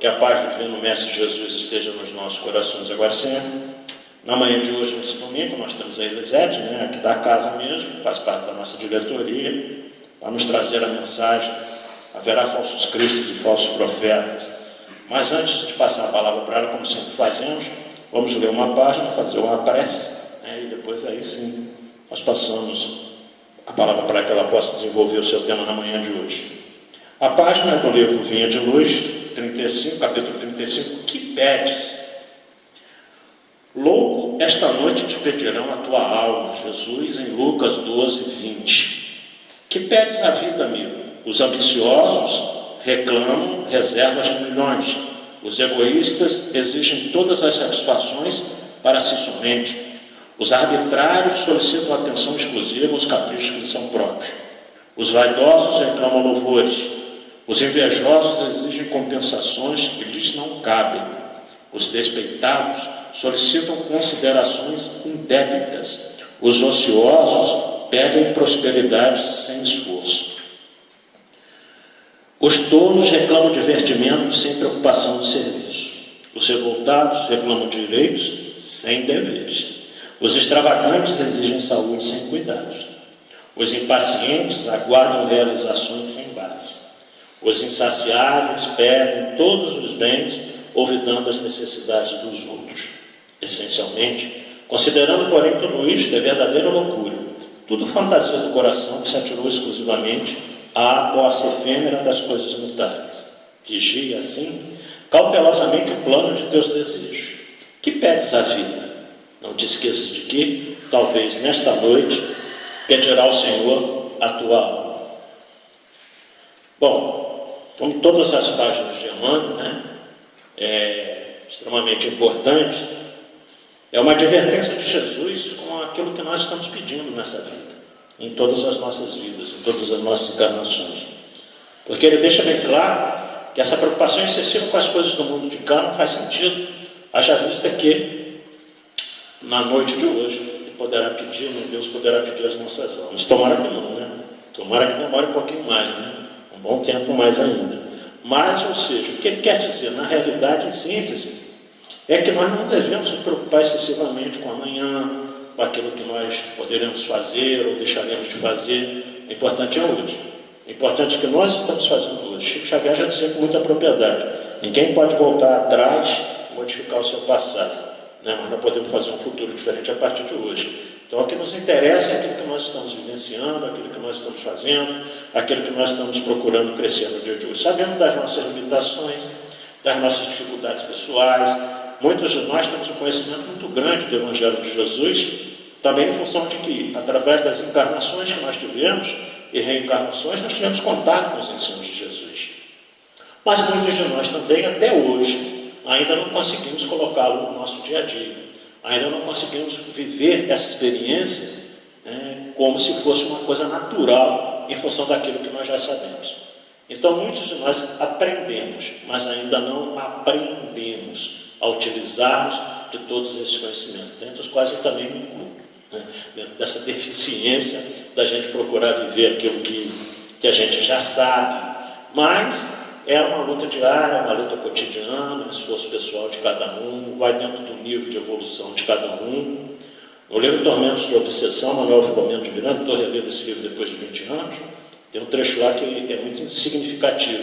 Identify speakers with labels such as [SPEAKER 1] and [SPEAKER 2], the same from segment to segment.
[SPEAKER 1] Que a paz do Divino Mestre Jesus esteja nos nossos corações agora sempre. Na manhã de hoje, nesse domingo, nós temos a Elisete, aqui da casa mesmo, faz parte da nossa diretoria, para nos trazer a mensagem. Haverá falsos cristos e falsos profetas. Mas antes de passar a palavra para ela, como sempre fazemos, vamos ler uma página, fazer uma prece, e depois aí sim nós passamos a palavra para que ela possa desenvolver o seu tema na manhã de hoje. A página do livro Vinha de Luz, 35, capítulo 35, que pedes? Louco, esta noite te pedirão a tua alma, Jesus, em Lucas 12, 20. Que pedes a vida, amigo? Os ambiciosos reclamam reservas de milhões. Os egoístas exigem todas as satisfações para si somente. Os arbitrários solicitam atenção exclusiva aos caprichos que são próprios. Os vaidosos reclamam louvores. Os invejosos exigem compensações que lhes não cabem. Os despeitados solicitam considerações indébitas. Os ociosos pedem prosperidade sem esforço. Os tolos reclamam divertimento sem preocupação de serviço. Os revoltados reclamam direitos sem deveres. Os extravagantes exigem saúde sem cuidados. Os impacientes aguardam realizações sem base. Os insaciáveis pedem todos os bens, olvidando as necessidades dos outros. Essencialmente, considerando, porém, tudo isto é verdadeira loucura, tudo fantasia do coração que se atirou exclusivamente à posse efêmera das coisas mutáveis. Vigia, assim, cautelosamente o plano de teus desejos. Que pedes à vida? Não te esqueças de que, talvez nesta noite, pedirá ao Senhor a tua alma. Bom, como todas as páginas de Emmanuel, é extremamente importante, é uma advertência de Jesus com aquilo que nós estamos pedindo nessa vida, em todas as nossas vidas, em todas as nossas encarnações. Porque ele deixa bem claro que essa preocupação excessiva com as coisas do mundo de cá não faz sentido, haja vista que, na noite de hoje, ele poderá pedir, Deus poderá pedir as nossas almas. Tomara que não, Tomara que demore um pouquinho mais, um bom tempo mais ainda. Mas, ou seja, o que ele quer dizer, na realidade, em síntese, é que nós não devemos nos preocupar excessivamente com amanhã, com aquilo que nós poderemos fazer ou deixaremos de fazer. O importante é hoje. O importante é que nós estamos fazendo hoje. Chico Xavier já dizia com muita propriedade: ninguém pode voltar atrás e modificar o seu passado, mas nós podemos fazer um futuro diferente a partir de hoje. Então, o que nos interessa é aquilo que nós estamos vivenciando, aquilo que nós estamos fazendo, aquilo que nós estamos procurando crescer no dia de hoje. Sabendo das nossas limitações, das nossas dificuldades pessoais, muitos de nós temos um conhecimento muito grande do Evangelho de Jesus, também em função de que, através das encarnações que nós tivemos e reencarnações, nós tivemos contato com os ensinos de Jesus. Mas muitos de nós também, até hoje, ainda não conseguimos colocá-lo no nosso dia a dia. Ainda não conseguimos viver essa experiência como se fosse uma coisa natural em função daquilo que nós já sabemos. Então, muitos de nós aprendemos, mas ainda não aprendemos a utilizarmos de todos esses conhecimentos, dentre os quais eu também me incluo, dentro dessa deficiência da gente procurar viver aquilo que a gente já sabe, mas é uma luta diária, uma luta cotidiana, esforço pessoal de cada um, vai dentro do nível de evolução de cada um. No livro Tormentos de Obsessão, Manuel Filomeno de Miranda, estou relendo esse livro depois de 20 anos, tem um trecho lá que é muito significativo,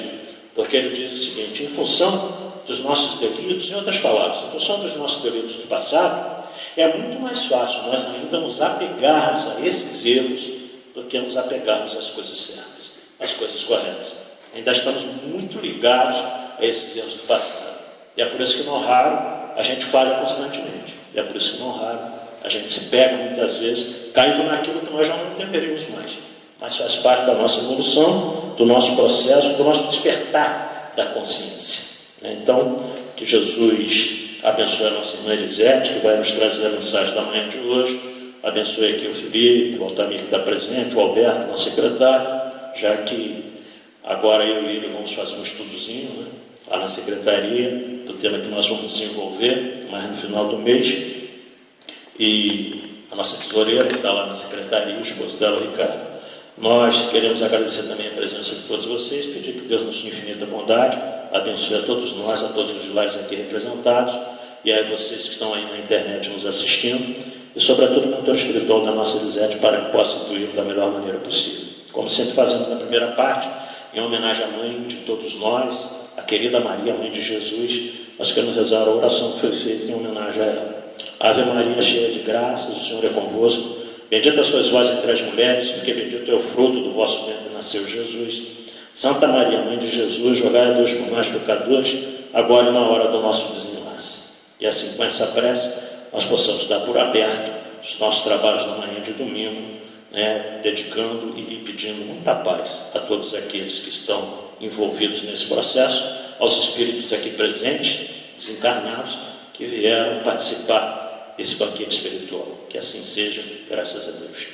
[SPEAKER 1] porque ele diz o seguinte: em função dos nossos delitos, em outras palavras, em função dos nossos delitos do passado, é muito mais fácil nós ainda nos apegarmos a esses erros do que nos apegarmos às coisas certas, às coisas corretas. Ainda estamos muito ligados a esses erros do passado. E é por isso que, não raro, a gente falha constantemente. E é por isso que, não raro, a gente se pega muitas vezes caindo naquilo que nós já não deveríamos mais. Mas faz parte da nossa evolução, do nosso processo, do nosso despertar da consciência. Então, que Jesus abençoe a nossa irmã Elisete, que vai nos trazer a mensagem da manhã de hoje. Abençoe aqui o Felipe, o Altamir que está presente, o Alberto, nosso secretário, já que agora eu e ele vamos fazer um estudozinho lá na secretaria do tema que nós vamos desenvolver mais no final do mês. E a nossa tesoureira que está lá na secretaria, o esposo dela, o Ricardo. Nós queremos agradecer também a presença de todos vocês, pedir que Deus, na sua infinita bondade, abençoe a todos nós, a todos os lares aqui representados, e a vocês que estão aí na internet nos assistindo, e sobretudo o mentor espiritual da nossa Elisete, para que possa incluir da melhor maneira possível. Como sempre fazemos na primeira parte, em homenagem à mãe de todos nós, a querida Maria, mãe de Jesus, nós queremos rezar a oração que foi feita em homenagem a ela. Ave Maria, cheia de graças, o Senhor é convosco. Bendita sois vós entre as mulheres, porque bendito é o fruto do vosso ventre, nasceu Jesus. Santa Maria, mãe de Jesus, rogai a Deus por nós pecadores, agora e na hora do nosso desenlace. E assim, com essa prece, nós possamos dar por aberto os nossos trabalhos na manhã de domingo, dedicando e pedindo muita paz a todos aqueles que estão envolvidos nesse processo, aos espíritos aqui presentes, desencarnados, que vieram participar desse banquete espiritual. Que assim seja, graças a Deus.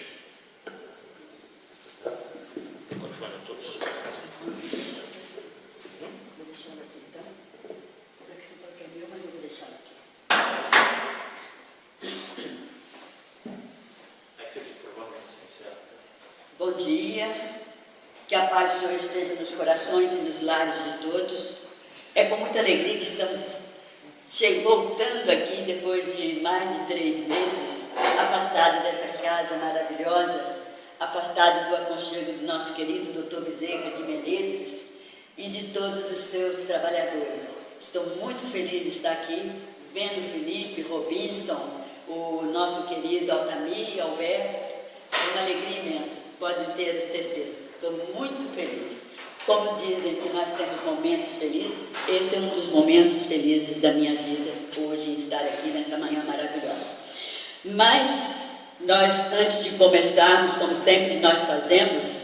[SPEAKER 2] Bom dia, que a paz do Senhor esteja nos corações e nos lares de todos. É com muita alegria que estamos voltando aqui depois de mais de 3 meses, afastado dessa casa maravilhosa, afastado do aconchego do nosso querido Dr. Bezerra de Menezes e de todos os seus trabalhadores. Estou muito feliz de estar aqui, vendo Felipe, Robinson, o nosso querido Altamir, Alberto. É uma alegria imensa. Podem ter certeza, estou muito feliz. Como dizem que nós temos momentos felizes, esse é um dos momentos felizes da minha vida, hoje, em estar aqui nessa manhã maravilhosa. Mas, nós, antes de começarmos, como sempre nós fazemos,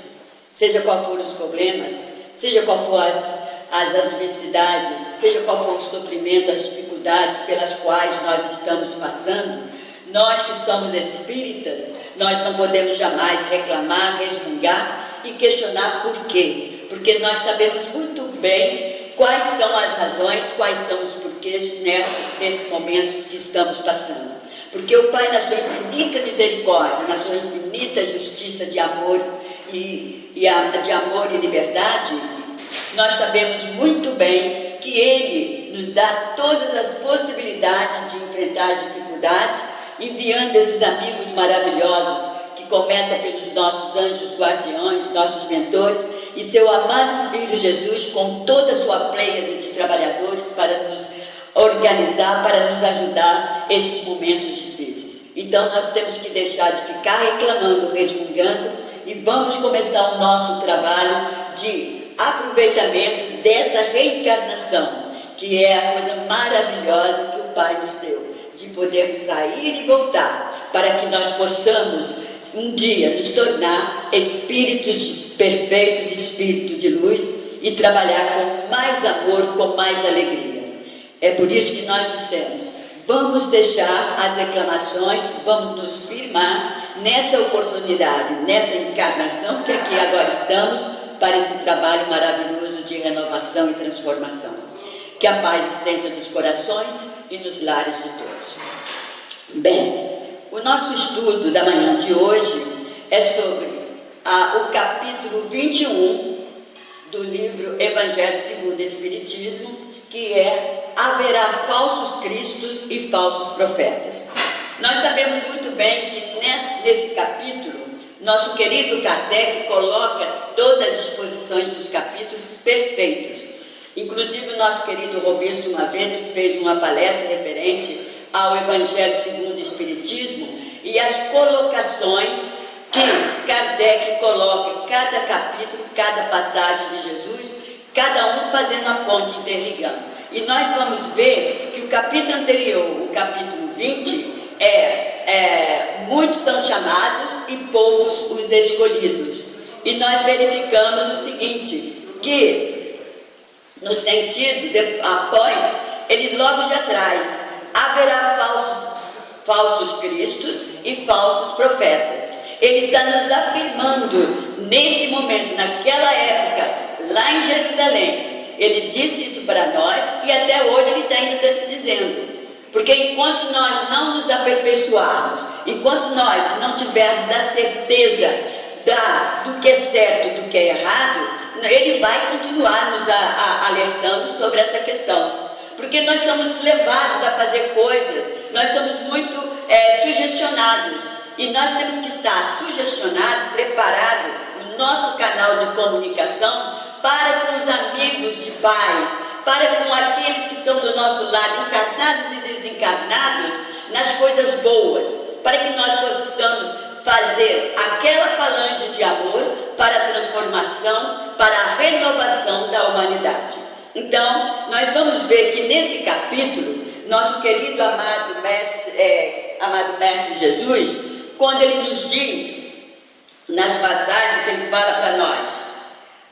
[SPEAKER 2] seja qual for os problemas, seja qual for as adversidades, seja qual for o sofrimento, as dificuldades pelas quais nós estamos passando, nós que somos espíritas, nós não podemos jamais reclamar, resmungar e questionar por quê. Porque nós sabemos muito bem quais são as razões, quais são os porquês nesses momentos que estamos passando. Porque o Pai, na sua infinita misericórdia, na sua infinita justiça de amor de amor e liberdade, nós sabemos muito bem que Ele nos dá todas as possibilidades de enfrentar as dificuldades, enviando esses amigos maravilhosos, que começam pelos nossos anjos guardiões, nossos mentores, e seu amado Filho Jesus, com toda a sua pleiade de trabalhadores, para nos organizar, para nos ajudar nesses momentos difíceis. Então nós temos que deixar de ficar reclamando, resmungando, e vamos começar o nosso trabalho de aproveitamento dessa reencarnação, que é a coisa maravilhosa que o Pai nos deu, de podermos sair e voltar, para que nós possamos um dia nos tornar espíritos perfeitos, espírito de luz, e trabalhar com mais amor, com mais alegria. É por isso que nós dissemos, vamos deixar as reclamações, vamos nos firmar nessa oportunidade, nessa encarnação que aqui agora estamos, para esse trabalho maravilhoso de renovação e transformação. Que a paz esteja nos corações e nos lares de todos. Bem, o nosso estudo da manhã de hoje é sobre o capítulo 21 do livro Evangelho segundo o Espiritismo, que é Haverá falsos cristos e falsos profetas. Nós sabemos muito bem que nesse capítulo, nosso querido Kardec coloca todas as disposições dos capítulos perfeitos. Inclusive o nosso querido Robinson, uma vez, ele fez uma palestra referente ao Evangelho segundo o Espiritismo e as colocações que Kardec coloca em cada capítulo, cada passagem de Jesus, cada um fazendo a ponte, interligando. E nós vamos ver que o capítulo anterior, o capítulo 20, muitos são chamados e poucos os escolhidos. E nós verificamos o seguinte, que no sentido, após, ele logo já traz, haverá falsos cristos e falsos profetas. Ele está nos afirmando, nesse momento, naquela época, lá em Jerusalém, ele disse isso para nós e até hoje ele está ainda dizendo. Porque enquanto nós não nos aperfeiçoarmos, enquanto nós não tivermos a certeza do que é certo e do que é errado, ele vai continuar nos alertando sobre essa questão. Porque nós somos levados a fazer coisas, nós somos muito sugestionados. E nós temos que estar sugestionados, preparados, no nosso canal de comunicação, para com os amigos de paz, para com aqueles que estão do nosso lado, encarnados e desencarnados, nas coisas boas, para que nós possamos fazer aquela falange de amor para a transformação, para a renovação da humanidade. Então, nós vamos ver que nesse capítulo, nosso querido amado Mestre Jesus, quando ele nos diz, nas passagens que ele fala para nós,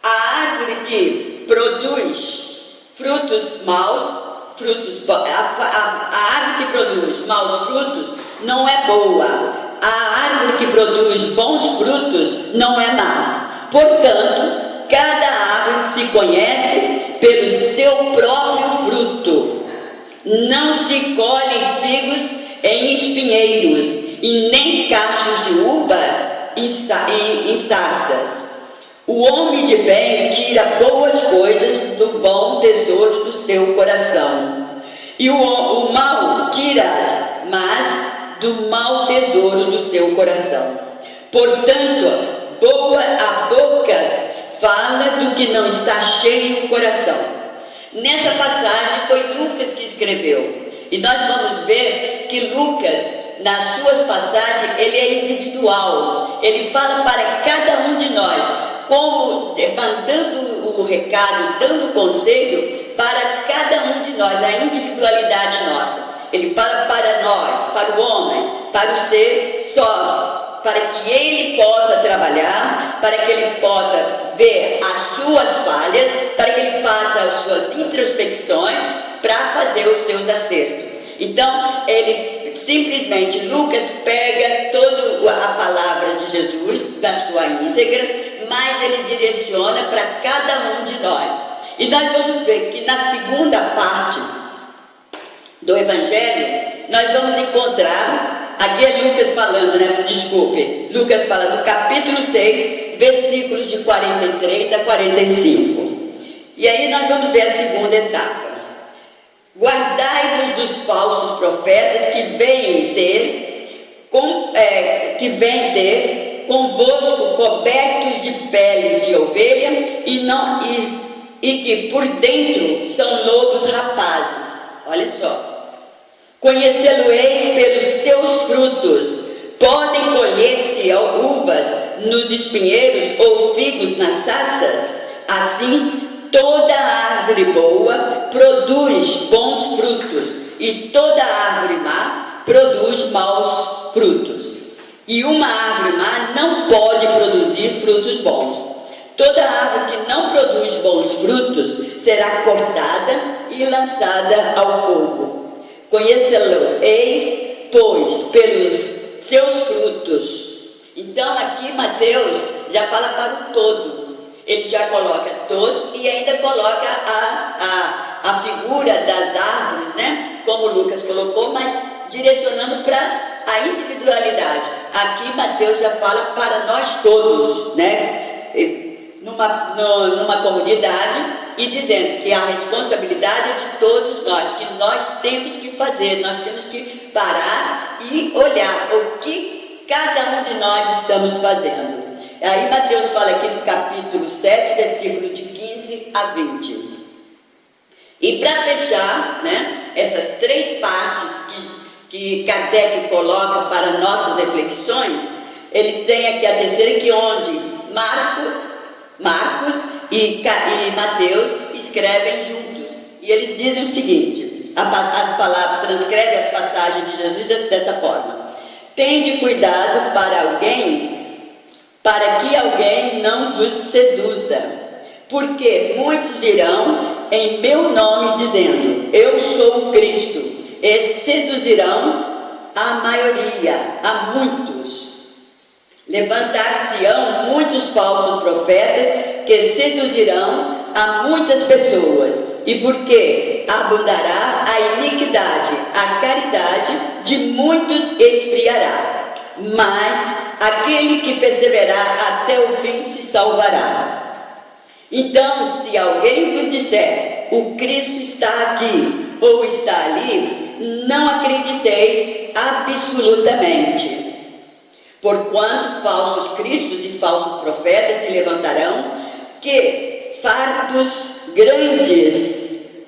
[SPEAKER 2] a árvore que produz frutos maus, a árvore que produz maus frutos não é boa. A árvore que produz bons frutos não é má. Portanto, cada árvore se conhece pelo seu próprio fruto. Não se colhem figos em espinheiros e nem cachos de uvas em sarças. O homem de bem tira boas coisas do bom tesouro do seu coração, e o mal tira as más do mau tesouro do seu coração. Portanto, a boca fala do que não está cheio o coração. Nessa passagem foi Lucas que escreveu, e nós vamos ver que Lucas, nas suas passagens, ele é individual, ele fala para cada um de nós, como dando o recado, dando o conselho para cada um de nós, a individualidade nossa. Ele fala para nós, para o homem, para o ser só, para que ele possa trabalhar, para que ele possa ver as suas falhas, para que ele faça as suas introspecções, para fazer os seus acertos. Então, ele simplesmente, Lucas pega toda a palavra de Jesus, na sua íntegra, mas ele direciona para cada um de nós. E nós vamos ver que na segunda parte do Evangelho, nós vamos encontrar, aqui é Lucas falando, né? Desculpe, Lucas fala do capítulo 6, versículos de 43 a 45. E aí nós vamos ver a segunda etapa. Guardai-vos dos falsos profetas que vêm ter convosco cobertos de peles de ovelha e que por dentro são lobos rapazes. Olha só. Conhecê-lo-eis pelos seus frutos. Podem colher-se uvas nos espinheiros ou figos nas sarças? Assim, toda árvore boa produz bons frutos, e toda árvore má produz maus frutos. E uma árvore má não pode produzir frutos bons. Toda árvore que não produz bons frutos será cortada e lançada ao fogo. Conhecê-lo-eis, pois, pelos seus frutos. Então aqui Mateus já fala para o todo. Ele já coloca todos e ainda coloca a figura das árvores, né? Como Lucas colocou, mas direcionando para a individualidade. Aqui Mateus já fala para nós todos, né? Numa comunidade, e dizendo que a responsabilidade é de todos nós, que nós temos que fazer, nós temos que parar e olhar o que cada um de nós estamos fazendo. Aí Mateus fala aqui no capítulo 7, versículo de 15 a 20. E para fechar, né, essas três partes que Kardec coloca para nossas reflexões, ele tem aqui a terceira, que onde Marcos e Mateus escrevem juntos. E eles dizem o seguinte, as palavras, transcrevem as passagens de Jesus dessa forma: tende cuidado para que alguém não vos seduza, porque muitos virão em meu nome dizendo, eu sou o Cristo, e seduzirão a maioria, a muitos. Levantar-se-ão muitos falsos profetas que seduzirão a muitas pessoas, e porque abundará a iniquidade, a caridade de muitos esfriará, mas aquele que perseverar até o fim se salvará. Então, se alguém vos disser, o Cristo está aqui ou está ali, não acrediteis absolutamente. Porquanto falsos cristos e falsos profetas se levantarão, que fartos grandes,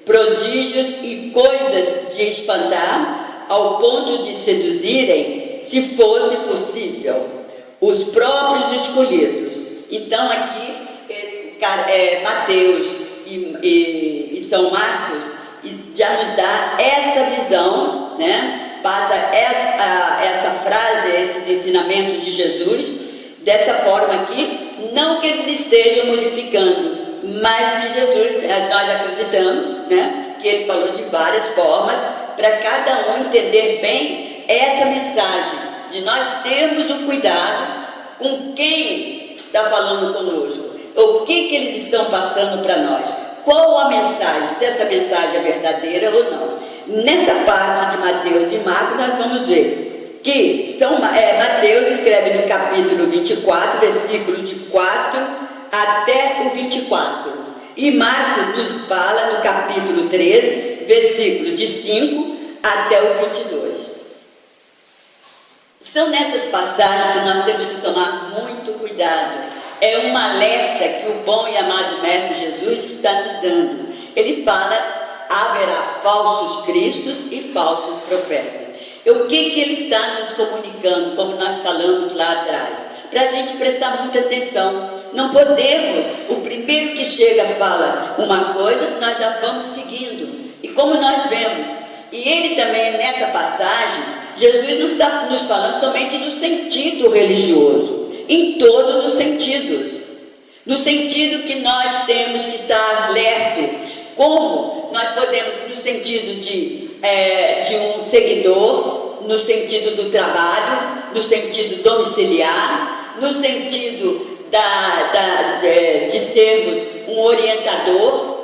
[SPEAKER 2] prodígios e coisas de espantar, ao ponto de seduzirem, se fosse possível, os próprios escolhidos. Então aqui Mateus e São Marcos já nos dá essa visão, né? Passa essa frase, esses ensinamentos de Jesus, dessa forma aqui, não que eles estejam modificando, mas que Jesus, nós acreditamos, né? Que ele falou de várias formas, para cada um entender bem essa mensagem, de nós termos o cuidado com quem está falando conosco, o que eles estão passando para nós, qual a mensagem, se essa mensagem é verdadeira ou não. Nessa parte de Mateus e Marcos, nós vamos ver que Mateus escreve no capítulo 24, versículo de 4 até o 24. E Marcos nos fala no capítulo 13, versículo de 5 até o 22. São nessas passagens que nós temos que tomar muito cuidado. É um alerta que o bom e amado Mestre Jesus está nos dando. Ele fala, haverá falsos cristos e falsos profetas. O que ele está nos comunicando, como nós falamos lá atrás? Para a gente prestar muita atenção. Não podemos, o primeiro que chega fala uma coisa, nós já vamos seguindo. E como nós vemos, e ele também nessa passagem, Jesus não está nos falando somente no sentido religioso, em todos os sentidos. No sentido que nós temos que estar alerta, como nós podemos, no sentido de um seguidor, no sentido do trabalho, no sentido domiciliar, no sentido de sermos um orientador,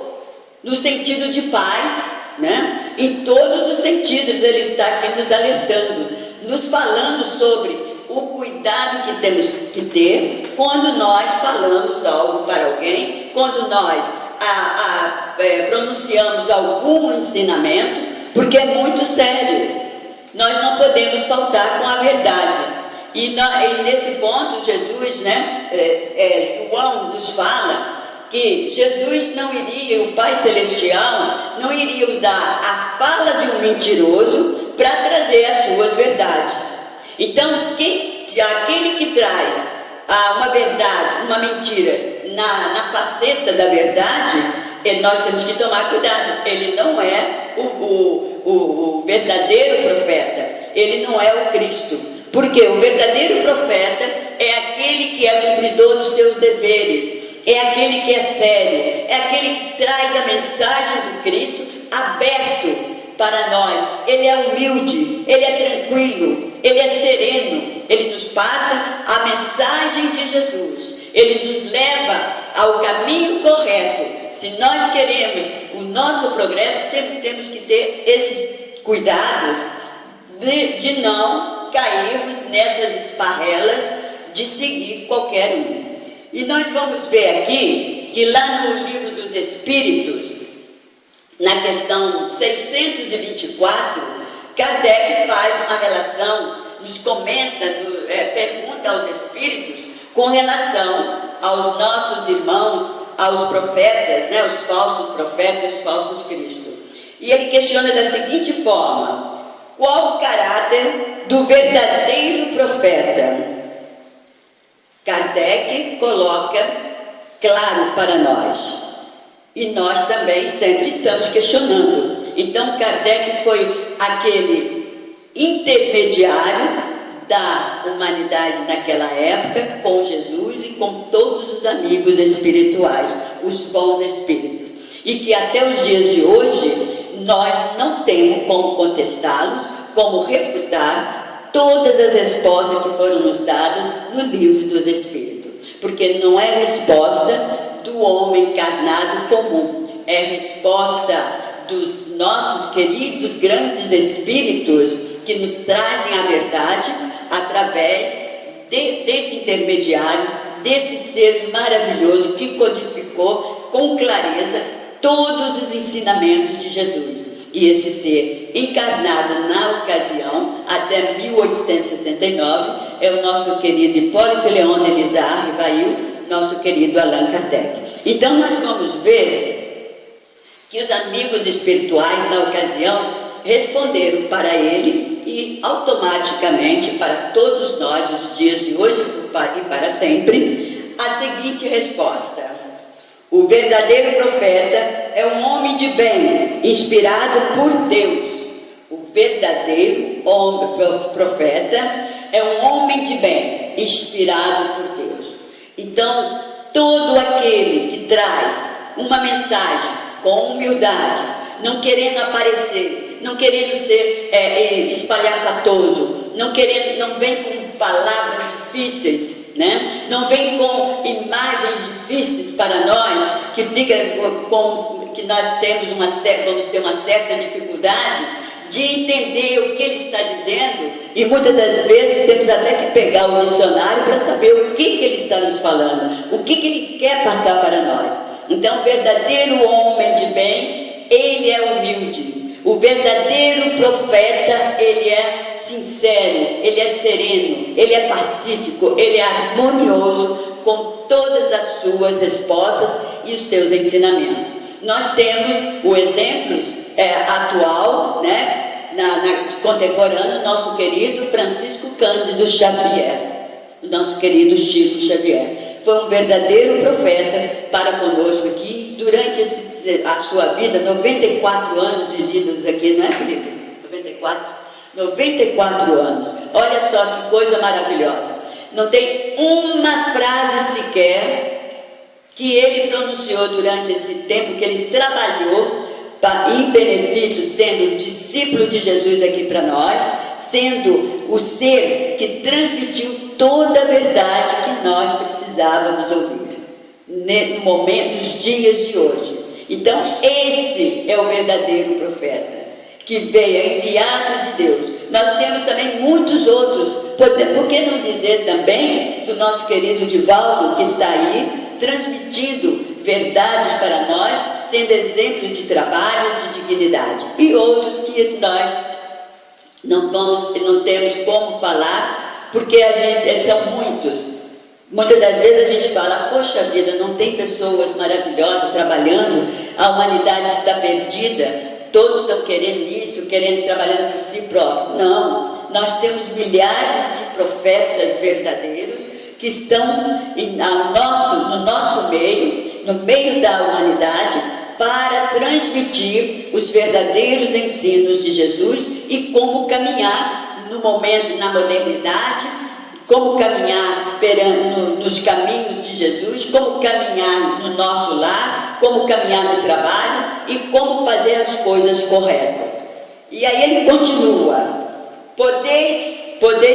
[SPEAKER 2] no sentido de paz, né? Em todos os sentidos ele está aqui nos alertando, nos falando sobre o cuidado que temos que ter quando nós falamos algo para alguém, quando nós pronunciamos algum ensinamento, porque é muito sério. Nós não podemos faltar com a verdade. E nesse ponto, Jesus, né, João nos fala que Jesus não iria, o Pai Celestial, não iria usar a fala de um mentiroso para trazer as suas verdades. Então, aquele que traz uma verdade, uma mentira na faceta da verdade, nós temos que tomar cuidado. Ele não é o verdadeiro profeta, ele não é o Cristo. Porque o verdadeiro profeta é aquele que é cumpridor dos seus deveres, é aquele que é sério, é aquele que traz a mensagem do Cristo aberto para nós. Ele é humilde, ele é tranquilo, ele é sereno, ele nos passa a mensagem de Jesus, ele nos leva ao caminho correto. Se nós queremos o nosso progresso, temos que ter esses cuidados de não cairmos nessas esparrelas de seguir qualquer um. E nós vamos ver aqui que lá no Livro dos Espíritos, na questão 624, Kardec faz uma relação, nos comenta, pergunta aos espíritos com relação aos nossos irmãos, aos profetas, né, os falsos profetas, os falsos cristos. E ele questiona da seguinte forma: qual o caráter do verdadeiro profeta? Kardec coloca claro para nós. E nós também sempre estamos questionando. Então Kardec foi aquele intermediário da humanidade naquela época com Jesus e com todos os amigos espirituais, os bons espíritos. E que até os dias de hoje nós não temos como contestá-los, como refutar todas as respostas que foram nos dadas no Livro dos Espíritos. Porque não é resposta do homem encarnado comum, é resposta dos nossos queridos grandes espíritos que nos trazem a verdade através desse intermediário, desse ser maravilhoso que codificou explicou com clareza todos os ensinamentos de Jesus. E esse ser encarnado na ocasião, até 1869, é o nosso querido Hipólito Leon Elizar Rivail, nosso querido Allan Kardec. Então nós vamos ver que os amigos espirituais na ocasião responderam para ele e automaticamente para todos nós, os dias de hoje e para sempre, a seguinte resposta: o verdadeiro profeta é um homem de bem, inspirado por Deus. O verdadeiro profeta é um homem de bem, inspirado por Deus. Então, todo aquele que traz uma mensagem com humildade, não querendo aparecer, não querendo ser espalhafatoso, não vem com palavras difíceis, né? Não vem com imagens difíceis para nós, que nós vamos ter uma certa dificuldade de entender o que ele está dizendo, e muitas das vezes temos até que pegar o dicionário para saber o que ele está nos falando, o que ele quer passar para nós. Então, o verdadeiro homem de bem, ele é humilde. O verdadeiro profeta, ele é sincero, ele é sereno, ele é pacífico, ele é harmonioso com todas as suas respostas e os seus ensinamentos. Nós temos o exemplo atual, né, contemporâneo, nosso querido Francisco Cândido Xavier, o nosso querido Chico Xavier. Foi um verdadeiro profeta para conosco aqui, durante a sua vida, 94 anos vividos aqui, não é, Felipe? 94 anos. Olha só que coisa maravilhosa. Não tem uma frase sequer que ele pronunciou durante esse tempo que ele trabalhou em benefício, sendo discípulo de Jesus aqui para nós, sendo o ser que transmitiu toda a verdade que nós precisávamos ouvir no momento, nos dias de hoje. Então, esse é o verdadeiro profeta, que veio enviado de Deus. Nós temos também muitos outros, por que não dizer também do nosso querido Divaldo, que está aí, transmitindo verdades para nós, sendo exemplo de trabalho, de dignidade, e outros que nós não temos como falar, porque são muitos. Muitas das vezes a gente fala, poxa vida, não tem pessoas maravilhosas trabalhando, a humanidade está perdida, todos estão querendo isso, trabalhando por si próprio. Não, nós temos milhares de profetas verdadeiros que estão no nosso meio, no meio da humanidade, para transmitir os verdadeiros ensinos de Jesus e como caminhar no momento, na modernidade, como caminhar nos caminhos de Jesus, como caminhar no nosso lar, como caminhar no trabalho e como fazer as coisas corretas. E aí ele continua: podeis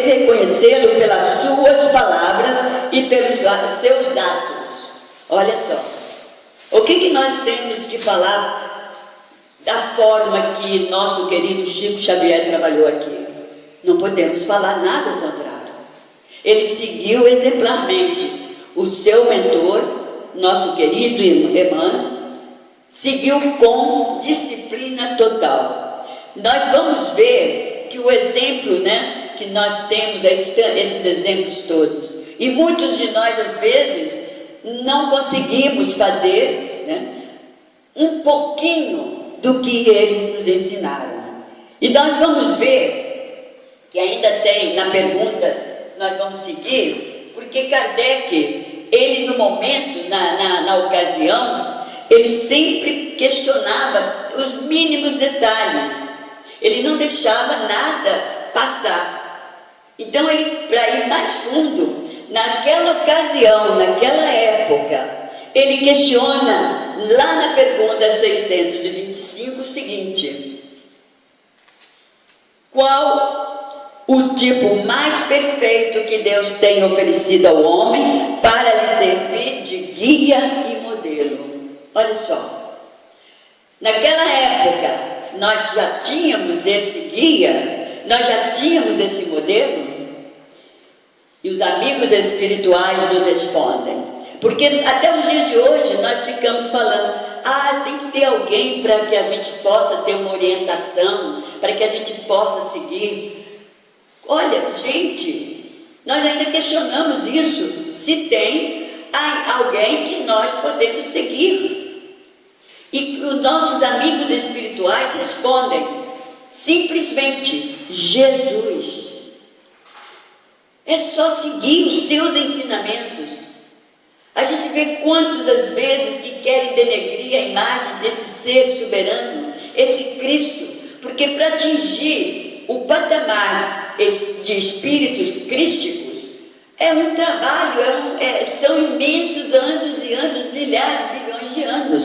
[SPEAKER 2] reconhecê-lo pelas suas palavras e pelos seus atos. Olha só. O que nós temos que falar da forma que nosso querido Chico Xavier trabalhou aqui? Não podemos falar nada ao contrário. Ele seguiu exemplarmente o seu mentor, nosso querido Emmanuel, seguiu com disciplina total. Nós vamos ver que o exemplo, né, que nós temos aí, esses exemplos todos, e muitos de nós às vezes não conseguimos fazer, né, um pouquinho do que eles nos ensinaram. E nós vamos ver que ainda tem na pergunta, nós vamos seguir, porque Kardec, ele no momento, na ocasião, ele sempre questionava os mínimos detalhes, ele não deixava nada passar. Então ele, para ir mais fundo, naquela ocasião, naquela época, ele questiona lá na pergunta 625 o seguinte: qual o tipo mais perfeito que Deus tem oferecido ao homem para lhe servir de guia e modelo? Olha só, naquela época nós já tínhamos esse guia, nós já tínhamos esse modelo? E os amigos espirituais nos respondem: Porque até os dias de hoje nós ficamos falando, tem que ter alguém para que a gente possa ter uma orientação, para que a gente possa seguir. Olha, gente, nós ainda questionamos isso, se tem alguém que nós podemos seguir. E os nossos amigos espirituais respondem, simplesmente, Jesus. É só seguir os seus ensinamentos. A gente vê quantas vezes que querem denegrir a imagem desse ser soberano, esse Cristo, porque para atingir o patamar de espíritos crísticos, é um trabalho, são imensos anos e anos, milhares, bilhões de anos.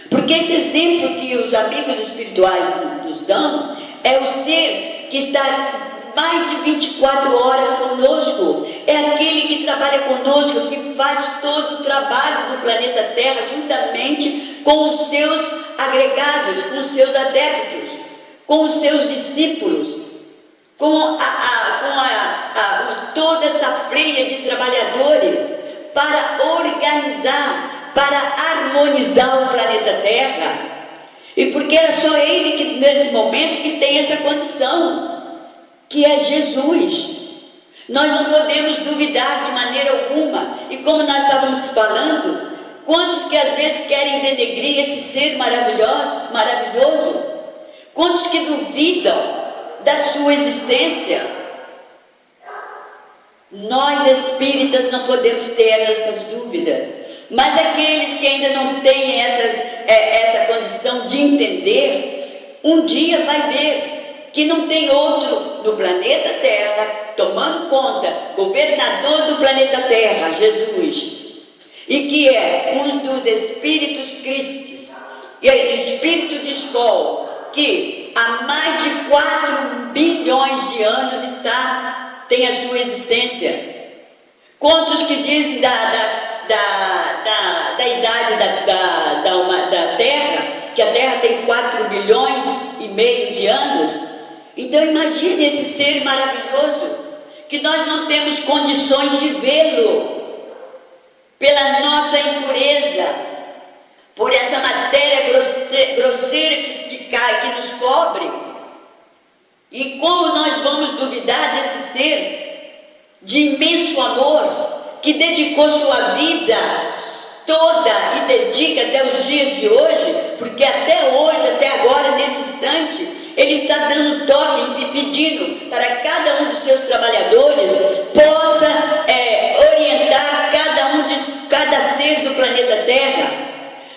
[SPEAKER 2] Porque esse exemplo que os amigos espirituais nos dão é o ser que está mais de 24 horas conosco, é aquele que trabalha conosco, que faz todo o trabalho do planeta Terra, juntamente com os seus agregados, com os seus adeptos, com os seus discípulos, com toda essa freia de trabalhadores, para organizar, para harmonizar o planeta Terra. E porque era só ele que, nesse momento, que tem essa condição, que é Jesus. Nós não podemos duvidar de maneira alguma. E como nós estávamos falando, quantos que às vezes querem denegrir esse ser maravilhoso? Quantos que duvidam da sua existência? Nós espíritas não podemos ter essas dúvidas, mas aqueles que ainda não têm essa condição de entender, um dia vai ver que não tem outro no planeta Terra, tomando conta, governador do planeta Terra, Jesus, e que é um dos espíritos cristos, e espírito de Skol, que há mais de 4 bilhões de anos tem a sua existência. Quantos que dizem da idade da Terra, que a Terra tem 4 bilhões e meio de anos? Então imagine esse ser maravilhoso, que nós não temos condições de vê-lo, pela nossa impureza, por essa matéria grosseira que cai, que nos cobre. E como nós vamos duvidar desse ser de imenso amor, que dedicou sua vida toda e dedica até os dias de hoje, porque até hoje, até agora, nesse instante, ele está dando toque e pedindo para cada um dos seus trabalhadores possa orientar cada ser do planeta Terra,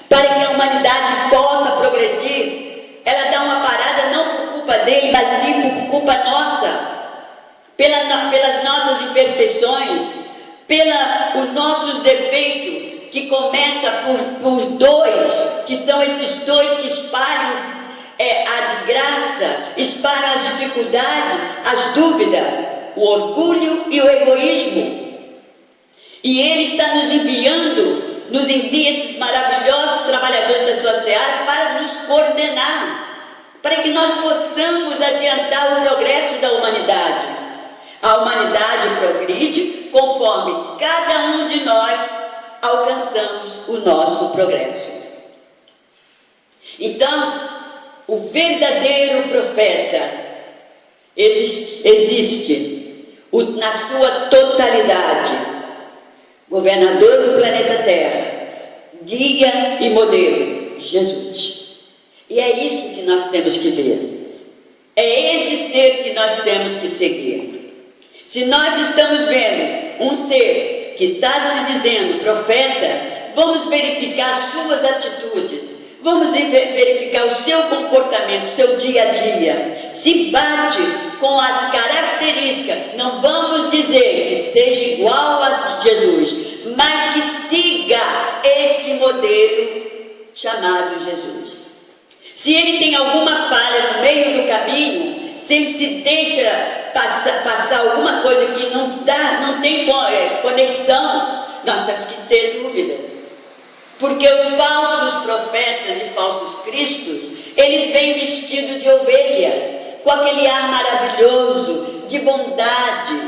[SPEAKER 2] para que a humanidade possa progredir. Ela dá uma parada não por culpa dele, mas sim por culpa nossa, pelas nossas imperfeições, pelos nossos defeitos, que começa por dois, que são esses dois que espalham a desgraça, espalham as dificuldades, as dúvidas, o orgulho e o egoísmo. E Ele está nos envia esses maravilhosos trabalhadores da sua seara para nos coordenar, para que nós possamos adiantar o progresso da humanidade. A humanidade progride conforme cada um de nós alcançamos o nosso progresso. Então, o verdadeiro profeta existe na sua totalidade, governador do planeta Terra, guia e modelo, Jesus. E é isso que nós temos que ver. É esse ser que nós temos que seguir. Se nós estamos vendo um ser que está se dizendo profeta, vamos verificar suas atitudes, vamos verificar o seu comportamento, o seu dia a dia, se bate com as características. Não vamos dizer que seja igual a Jesus, mas que siga este modelo chamado Jesus. Se ele tem alguma falha no meio do caminho, se ele se deixa passar alguma coisa que não tem conexão, nós temos que ter dúvidas. Porque os falsos profetas e falsos cristos, eles vêm vestidos de ovelhas, com aquele ar maravilhoso, de bondade,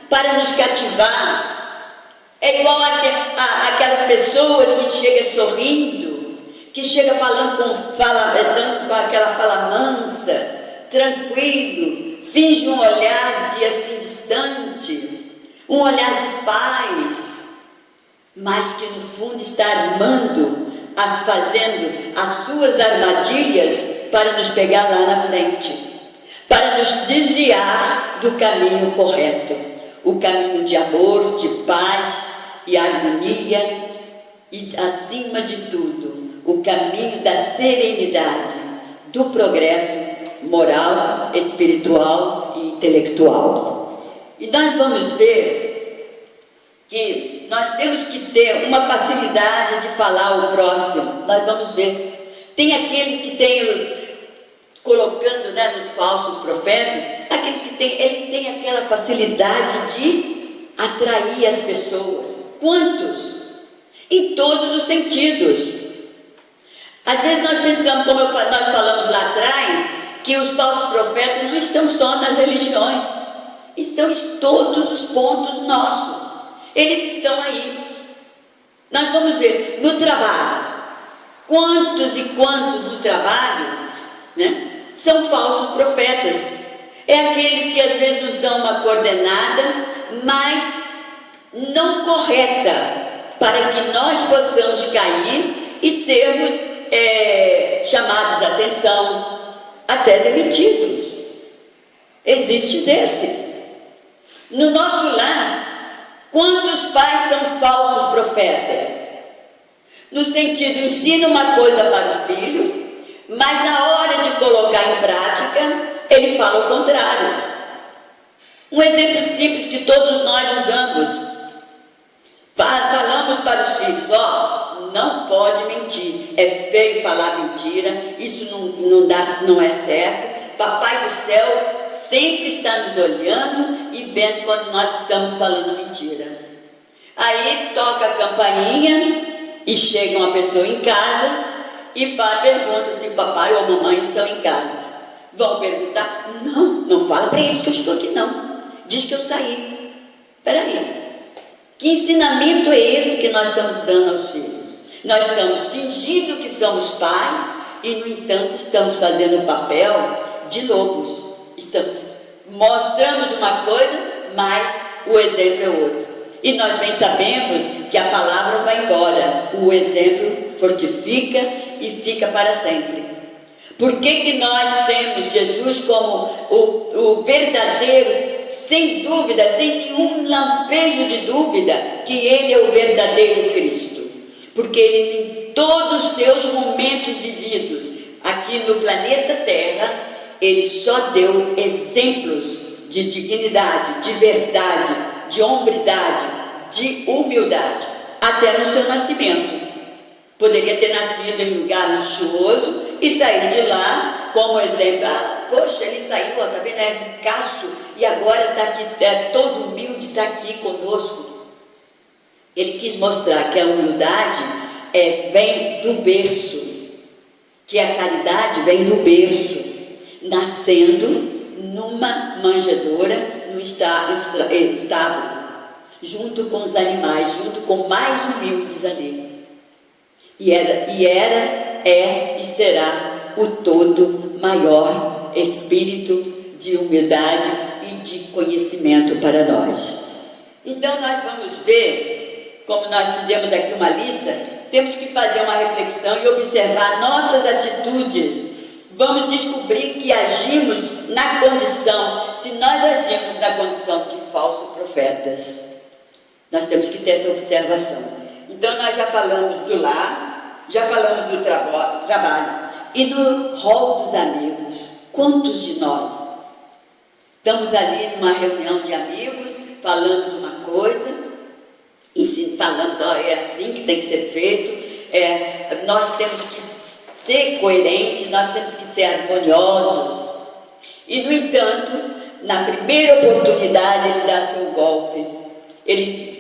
[SPEAKER 2] para nos cativar. É igual aquelas pessoas que chegam sorrindo, que chegam falando dando com aquela fala mansa, tranquilo, finge um olhar de assim distante, um olhar de paz, mas que no fundo está fazendo as suas armadilhas para nos pegar lá na frente, para nos desviar do caminho correto, o caminho de amor, de paz e harmonia e, acima de tudo, o caminho da serenidade, do progresso moral, espiritual e intelectual. E nós vamos ver que nós temos que ter uma facilidade de falar o próximo. Nós vamos ver. Tem aqueles que têm, colocando, né, nos falsos profetas, aqueles que têm aquela facilidade de atrair as pessoas. Quantos? Em todos os sentidos. Às vezes nós pensamos, como nós falamos lá atrás, que os falsos profetas não estão só nas religiões, estão em todos os pontos nossos. Eles estão aí. Nós vamos ver no trabalho. Quantos e quantos no trabalho, né, são falsos profetas? É aqueles que às vezes nos dão uma coordenada, mas não correta, para que nós possamos cair e sermos chamados a atenção, até demitidos. Existem desses. No nosso lar, quantos pais são falsos profetas? No sentido, ensina uma coisa para o filho, mas na hora de colocar em prática, ele fala o contrário. Um exemplo simples que todos nós usamos. Falamos para os filhos, não pode mentir, é feio falar mentira, isso não é certo. Papai do céu sempre está nos olhando e vendo quando nós estamos falando mentira. Aí toca a campainha e chega uma pessoa em casa e pergunta se papai ou mamãe estão em casa. Vão perguntar, não fala para eles que eu estou aqui não, diz que eu saí. Peraí, que ensinamento é esse que nós estamos dando aos filhos? Nós estamos fingindo que somos pais e, no entanto, estamos fazendo o papel de lobos. Mostramos uma coisa, mas o exemplo é outro. E nós bem sabemos que a palavra vai embora, o exemplo fortifica e fica para sempre. Por que nós temos Jesus como o verdadeiro, sem dúvida, sem nenhum lampejo de dúvida, que Ele é o verdadeiro Cristo? Porque Ele, em todos os seus momentos vividos aqui no planeta Terra, Ele só deu exemplos de dignidade, de verdade, de hombridade, de humildade, até no seu nascimento. Poderia ter nascido em um lugar luxuoso e sair de lá como exemplo. Poxa, ele saiu, está vendo, é ricaço, e agora está aqui, todo humilde, está aqui conosco. Ele quis mostrar que a humildade vem do berço, que a caridade vem do berço, nascendo numa manjedoura, num estábulo, junto com os animais, junto com mais humildes ali. É e será o todo maior espírito de humildade e de conhecimento para nós. Então nós vamos ver, como nós fizemos aqui uma lista, temos que fazer uma reflexão e observar nossas atitudes. Vamos descobrir que agimos na condição, se nós agimos na condição de falsos profetas, nós temos que ter essa observação. Então nós já falamos do lar, já falamos do trabalho e no rol dos amigos. Quantos de nós estamos ali numa reunião de amigos, falamos uma coisa, falamos, é assim que tem que ser feito, nós temos que ser coerentes, nós temos que ser harmoniosos. E, no entanto, na primeira oportunidade, ele dá seu golpe. Ele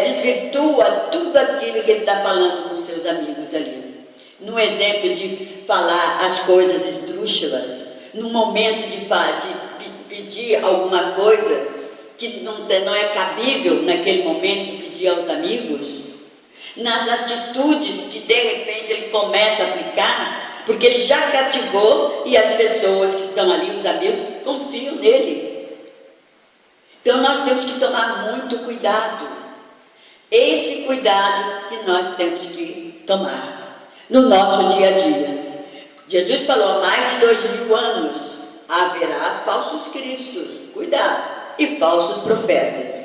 [SPEAKER 2] desvirtua tudo aquilo que ele está falando com seus amigos ali. No exemplo de falar as coisas esdrúxulas, no momento de pedir alguma coisa que não é cabível naquele momento pedir aos amigos, nas atitudes que de repente ele começa a aplicar, porque ele já cativou e as pessoas que estão ali, os amigos, confiam nele. Então nós temos que tomar muito cuidado. Esse cuidado que nós temos que tomar no nosso dia a dia. Jesus falou, há mais de 2000 anos haverá falsos cristos, cuidado, e falsos profetas.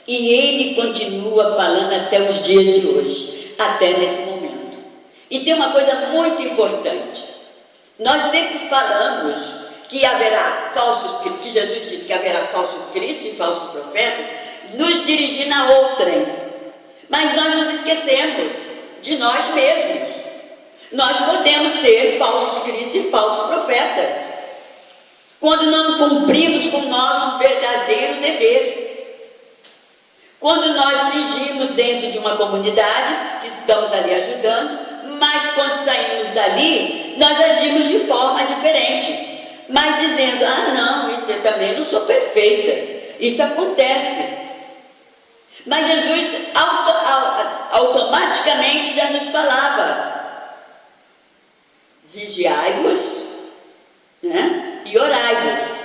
[SPEAKER 2] E ele continua falando até os dias de hoje, até nesse momento. E tem uma coisa muito importante. Nós sempre falamos que haverá que Jesus disse que haverá falso Cristo e falsos profetas, nos dirigindo a outrem. Mas nós nos esquecemos de nós mesmos. Nós podemos ser falsos cristos e falsos profetas quando não cumprimos com o nosso verdadeiro dever. Quando nós fingimos dentro de uma comunidade que estamos ali ajudando, mas quando saímos dali, nós agimos de forma diferente. Mas dizendo, não, isso eu também não sou perfeita. Isso acontece. Mas Jesus automaticamente já nos falava, vigiai-vos, né? E orai-vos,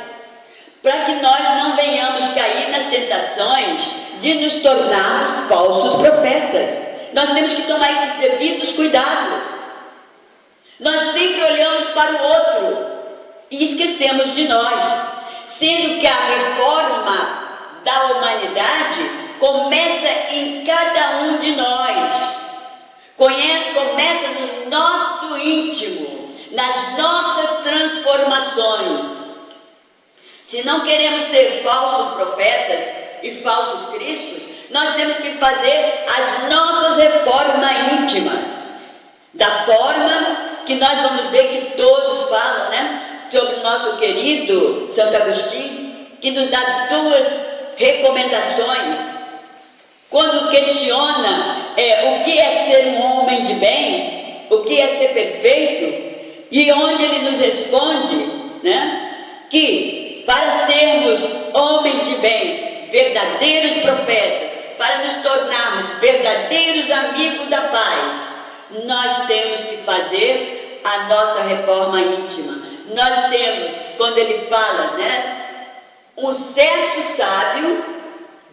[SPEAKER 2] para que nós não venhamos cair nas tentações de nos tornarmos falsos profetas. Nós temos que tomar esses devidos cuidados. Nós sempre olhamos para o outro e esquecemos de nós, sendo que a reforma da humanidade começa em cada um de nós, começa no nosso íntimo, nas nossas transformações. Se não queremos ser falsos profetas e falsos cristos, nós temos que fazer as nossas reformas íntimas, da forma que nós vamos ver que todos falam, né? Sobre o nosso querido Santo Agostinho, que nos dá duas recomendações quando questiona o que é ser um homem de bem, o que é ser perfeito, e onde ele nos responde, né, que para sermos homens de bem, verdadeiros profetas, para nos tornarmos verdadeiros amigos da paz, nós temos que fazer a nossa reforma íntima. Nós temos, quando ele fala, né, um certo sábio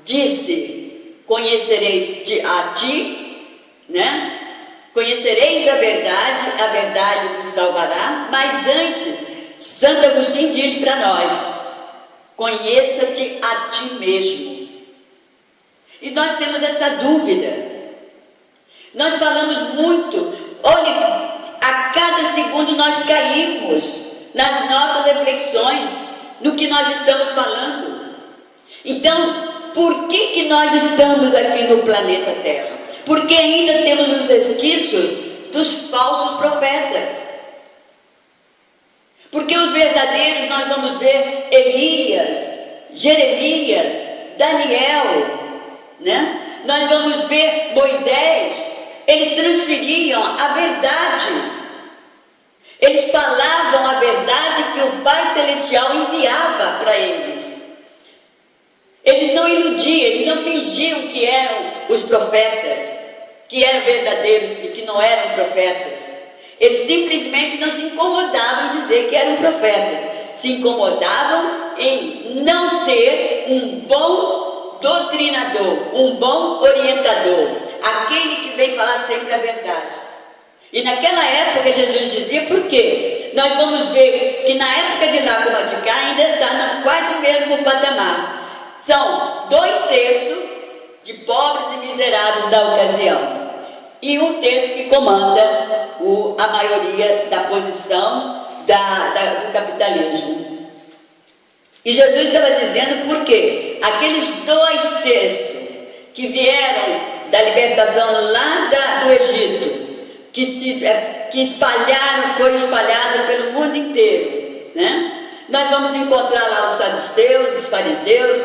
[SPEAKER 2] disse, conhecereis a ti, né? Conhecereis a verdade vos salvará, mas antes, Santo Agostinho diz para nós, conheça-te a ti mesmo. E nós temos essa dúvida. Nós falamos muito, olha, a cada segundo nós caímos nas nossas reflexões, no que nós estamos falando. Então, por que nós estamos aqui no planeta Terra? Porque ainda temos os resquícios dos falsos profetas. Porque os verdadeiros, nós vamos ver Elias, Jeremias, Daniel, né? Nós vamos ver Moisés, eles transferiam a verdade. Eles falavam a verdade que o Pai Celestial enviava para eles. Eles não iludiam, eles não fingiam que eram os profetas, que eram verdadeiros e que não eram profetas. Eles simplesmente não se incomodavam em dizer que eram profetas. Se incomodavam em não ser um bom doutrinador, um bom orientador, aquele que vem falar sempre a verdade. E naquela época Jesus dizia, por quê? Nós vamos ver que na época de lá como a de cá ainda está quase o mesmo patamar. São 2/3 de pobres e miseráveis da ocasião. E 1/3 que comanda a maioria da posição do capitalismo. E Jesus estava dizendo por quê? Aqueles 2/3 que vieram da libertação lá do Egito, que foram espalhados pelo mundo inteiro, né? Nós vamos encontrar lá os saduceus, os fariseus,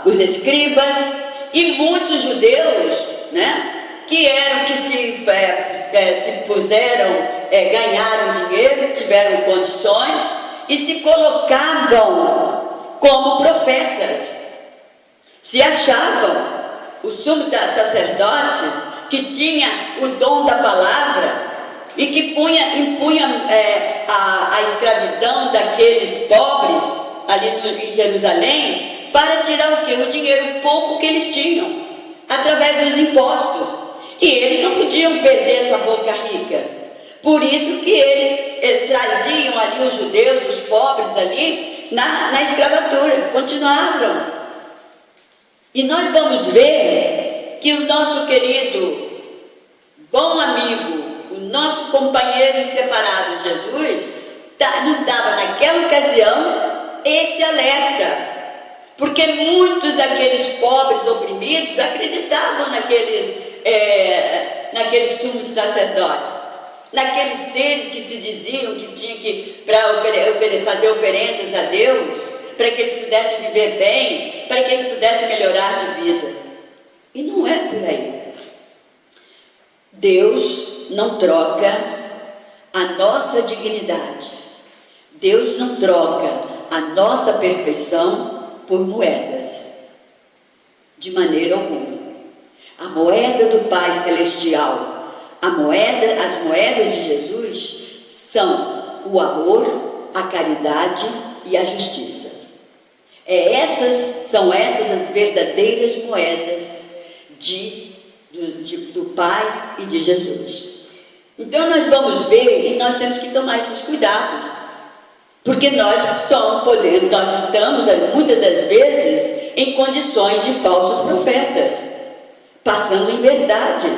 [SPEAKER 2] os escribas e muitos judeus, né? Que se puseram, ganharam dinheiro, tiveram condições e se colocavam como profetas. Se achavam o sumo sacerdote que tinha o dom da palavra e que impunha a escravidão daqueles pobres ali em Jerusalém para tirar o quê? O dinheiro pouco que eles tinham, através dos impostos. E eles não podiam perder essa boca rica. Por isso que eles traziam ali os judeus, os pobres ali, na escravatura, continuavam. E nós vamos ver que o nosso querido, bom amigo, o nosso companheiro inseparável Jesus, nos dava naquela ocasião esse alerta. Porque muitos daqueles pobres oprimidos acreditavam naqueles sumos sacerdotes, naqueles seres que se diziam que tinham que fazer oferendas a Deus, para que eles pudessem viver bem, para que eles pudessem melhorar de vida. E não é por aí. Deus não troca a nossa dignidade. Deus não troca a nossa perfeição por moedas. De maneira alguma. A moeda do Pai Celestial, as moedas de Jesus são o amor, a caridade e a justiça. São essas as verdadeiras moedas do Pai e de Jesus. Então nós vamos ver e nós temos que tomar esses cuidados. Porque nós estamos muitas das vezes em condições de falsos profetas, passando em verdades.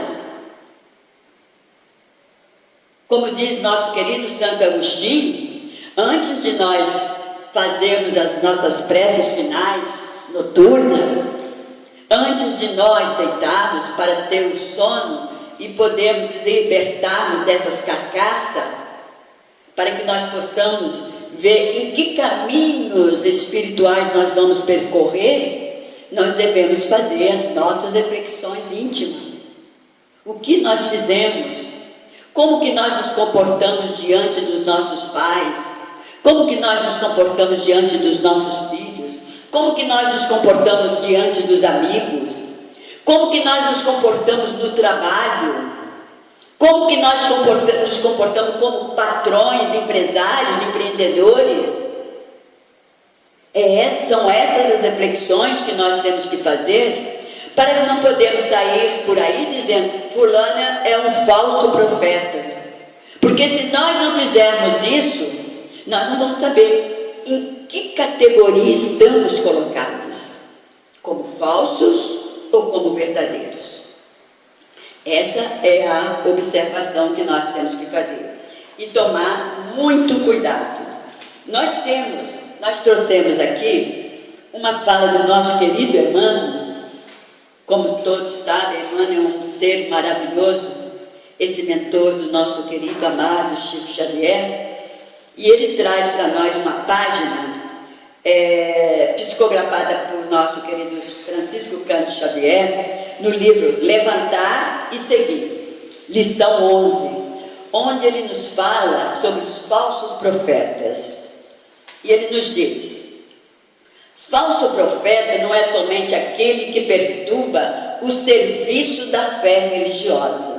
[SPEAKER 2] Como diz nosso querido Santo Agostinho, antes de nós fazermos as nossas preces finais noturnas, antes de nós deitarmos para ter o sono e podermos libertar-nos dessas carcaças, para que nós possamos ver em que caminhos espirituais nós vamos percorrer, nós devemos fazer as nossas reflexões íntimas. O que nós fizemos? Como que nós nos comportamos diante dos nossos pais? Como que nós nos comportamos diante dos nossos filhos? Como que nós nos comportamos diante dos amigos? Como que nós nos comportamos no trabalho? Como que nós nos comportamos como patrões, empresários, empreendedores? São essas as reflexões que nós temos que fazer para não podermos sair por aí dizendo fulana é um falso profeta. Porque se nós não fizermos isso, nós não vamos saber em que categoria estamos colocados, como falsos ou como verdadeiros. Essa é a observação que nós temos que fazer e tomar muito cuidado. Nós trouxemos aqui uma fala do nosso querido Emmanuel. Como todos sabem, Emmanuel é um ser maravilhoso, esse mentor do nosso querido amado Chico Xavier, e ele traz para nós uma página psicografada por nosso querido Francisco Cândido Xavier, no livro Levantar e Seguir, lição 11, onde ele nos fala sobre os falsos profetas. E ele nos diz: falso profeta não é somente aquele que perturba o serviço da fé religiosa.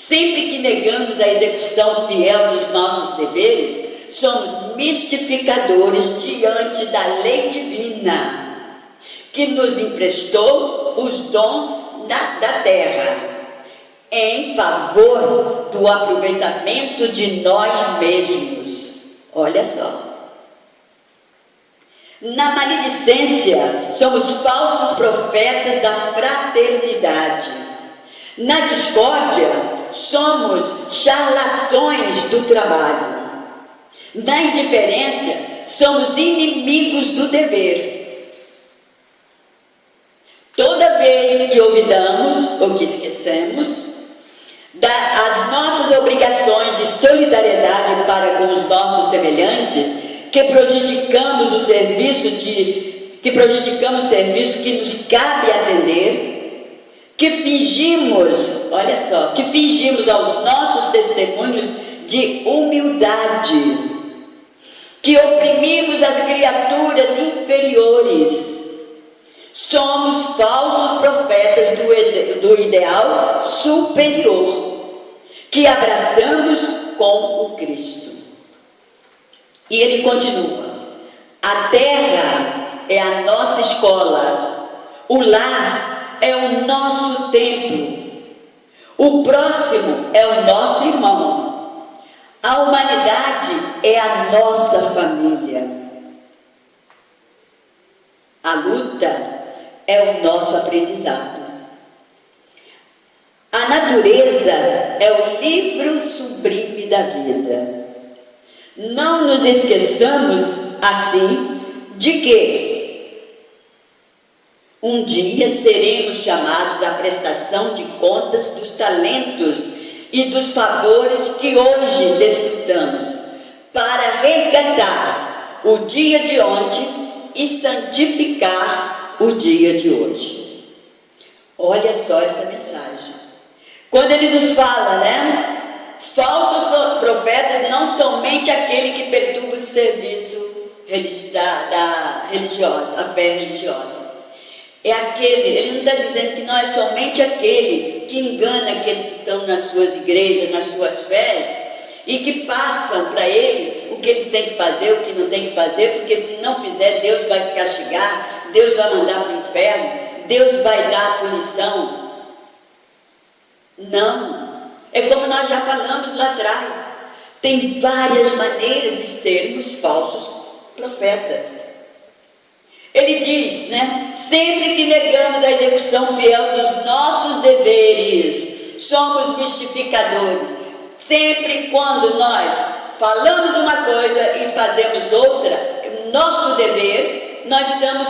[SPEAKER 2] Sempre que negamos a execução fiel dos nossos deveres, somos mistificadores diante da lei divina, que nos emprestou os dons da terra, em favor do aproveitamento de nós mesmos. Olha só. Na maledicência, somos falsos profetas da fraternidade. Na discórdia, somos charlatões do trabalho. Na indiferença, somos inimigos do dever. Toda vez que olvidamos ou que esquecemos as nossas obrigações de solidariedade para com os nossos semelhantes, que prejudicamos o serviço que nos cabe atender, que fingimos aos nossos testemunhos de humildade, que oprimimos as criaturas inferiores. Somos falsos profetas do ideal superior, que abraçamos com o Cristo. E ele continua: a terra é a nossa escola, o lar é o nosso templo, o próximo é o nosso irmão, a humanidade é a nossa família, a luta é o nosso aprendizado. A natureza é o livro sublime da vida. Não nos esqueçamos, assim, de que um dia seremos chamados à prestação de contas dos talentos e dos favores que hoje desfrutamos, para resgatar o dia de ontem e santificar o dia de hoje. Olha só essa mensagem. Quando ele nos fala, falsos profetas, não somente aquele que perturba o serviço religiosa, a fé religiosa. É aquele, ele não está dizendo que não é somente aquele que engana aqueles que estão nas suas igrejas, nas suas fés, e que passam para eles o que eles têm que fazer, o que não têm que fazer, porque se não fizer, Deus vai castigar, Deus vai mandar para o inferno, Deus vai dar a punição. Não, é como nós já falamos lá atrás, tem várias maneiras de sermos falsos profetas. Ele diz, sempre que negamos a execução fiel dos nossos deveres, somos mistificadores. Sempre quando nós falamos uma coisa e fazemos outra, nosso dever, nós estamos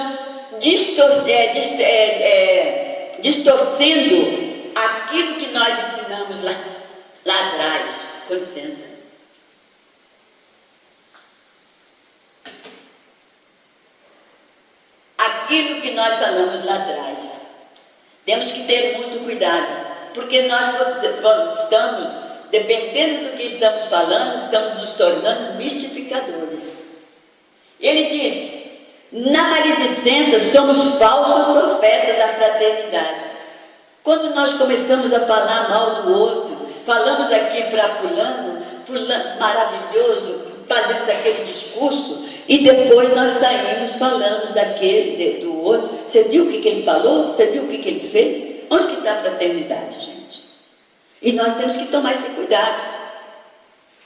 [SPEAKER 2] distorcendo aquilo que nós ensinamos lá atrás. Com licença. Aquilo que nós falamos lá atrás. Temos que ter muito cuidado, porque nós estamos, dependendo do que estamos falando, estamos nos tornando mistificadores. Ele diz: na maledicência somos falsos profetas da fraternidade. Quando nós começamos a falar mal do outro, falamos aqui para fulano maravilhoso, fazemos aquele discurso, e depois nós saímos falando do outro. Você viu o que ele falou? Você viu o que ele fez? Onde que está a fraternidade, gente? E nós temos que tomar esse cuidado.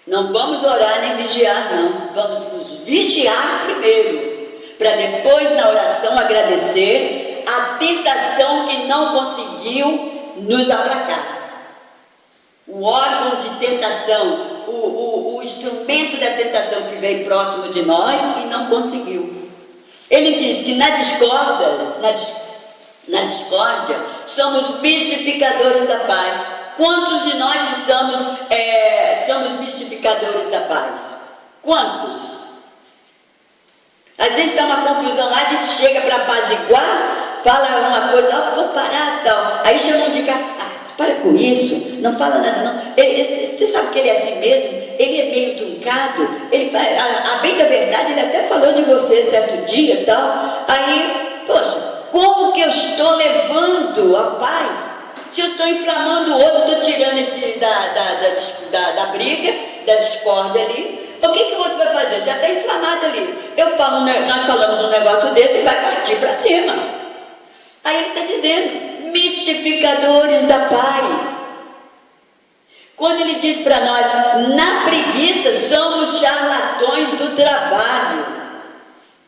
[SPEAKER 2] Não vamos orar nem vigiar, não. Vamos nos vigiar primeiro, para depois na oração agradecer a tentação que não conseguiu nos aplacar. O órgão de tentação, o instrumento da tentação que veio próximo de nós e não conseguiu. Ele diz que na discórdia, somos mistificadores da paz. Quantos de nós somos mistificadores da paz? Quantos? Às vezes está uma confusão lá, a gente chega para apaziguar, fala uma coisa, vamos parar, tal. Aí chamam de cá, para com isso, não fala nada não. Você sabe que ele é assim mesmo? Ele é meio truncado, ele vai, a bem da verdade, ele até falou de você certo dia e tal. Aí, poxa, como que eu estou levando a paz? Se eu estou inflamando o outro, estou tirando ele da briga, da discórdia ali, o que o outro vai fazer? Já está inflamado ali. Nós falamos um negócio desse, ele vai partir para cima. Aí ele está dizendo, mistificadores da paz. Quando ele diz para nós, na preguiça somos charlatões do trabalho.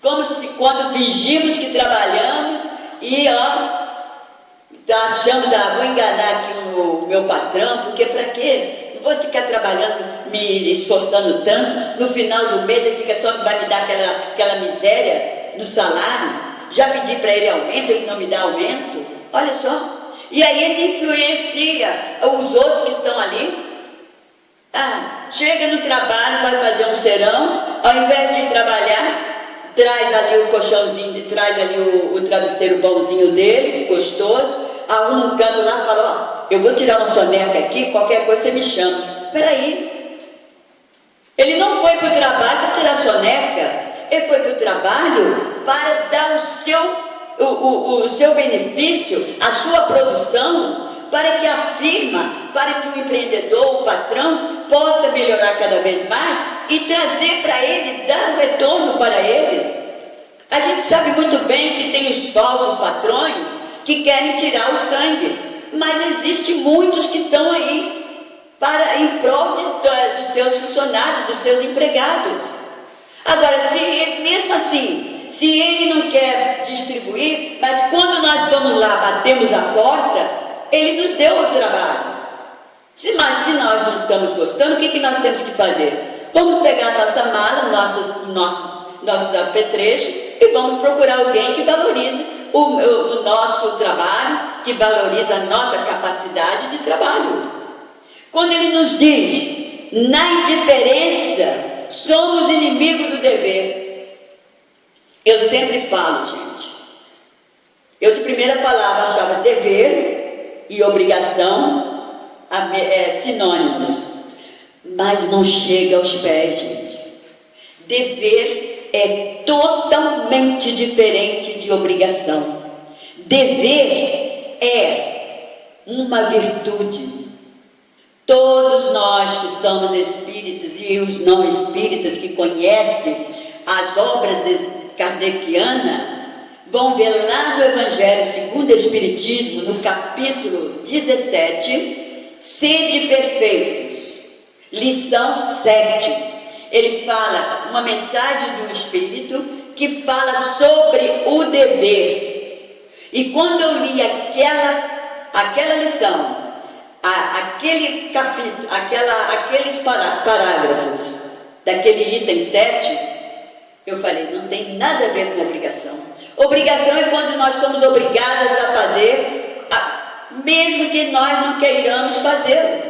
[SPEAKER 2] Como se quando fingimos que trabalhamos e achamos, vou enganar aqui o meu patrão, porque para quê? Não vou ficar trabalhando, me esforçando tanto, no final do mês ele vai me dar aquela miséria no salário. Já pedi para ele aumento, ele não me dá aumento. Olha só. E aí ele influencia os outros que estão ali. Chega no trabalho, vai fazer um serão, ao invés de trabalhar, traz ali o colchãozinho, traz ali o travesseiro bonzinho dele, gostoso, arruma um cano lá e fala, eu vou tirar uma soneca aqui, qualquer coisa você me chama. Peraí, Ele não foi para o trabalho para tirar soneca, ele foi para o trabalho para dar o seu benefício, a sua produção, para que a firma, para que o empreendedor, o patrão, possa melhorar cada vez mais e trazer para ele, dar um retorno para eles. A gente sabe muito bem que tem os falsos patrões que querem tirar o sangue, mas existem muitos que estão aí em prol dos seus funcionários, dos seus empregados. Agora, se ele, mesmo assim, se ele não quer distribuir, mas quando nós vamos lá, batemos a porta, ele nos deu o trabalho. Mas se nós não estamos gostando, o que nós temos que fazer? Vamos pegar nossa mala, nossos apetrechos e vamos procurar alguém que valorize o nosso trabalho, que valorize a nossa capacidade de trabalho. Quando ele nos diz, na indiferença, somos inimigos do dever. Eu sempre falo, gente. Eu de primeira falava, achava dever e obrigação sinônimos. Mas não chega aos pés, gente. Dever é totalmente diferente de obrigação. Dever é uma virtude. Todos nós que somos espíritas e os não espíritas que conhecem as obras kardecianas vão ver lá no Evangelho segundo o Espiritismo, no capítulo 17, Sede perfeitos, lição 7. Ele fala uma mensagem do Espírito que fala sobre o dever. E quando eu li aquela lição, aquele capítulo, aqueles parágrafos daquele item 7, eu falei, não tem nada a ver com obrigação. Obrigação é quando nós somos obrigadas a fazer, mesmo que nós não queiramos fazer.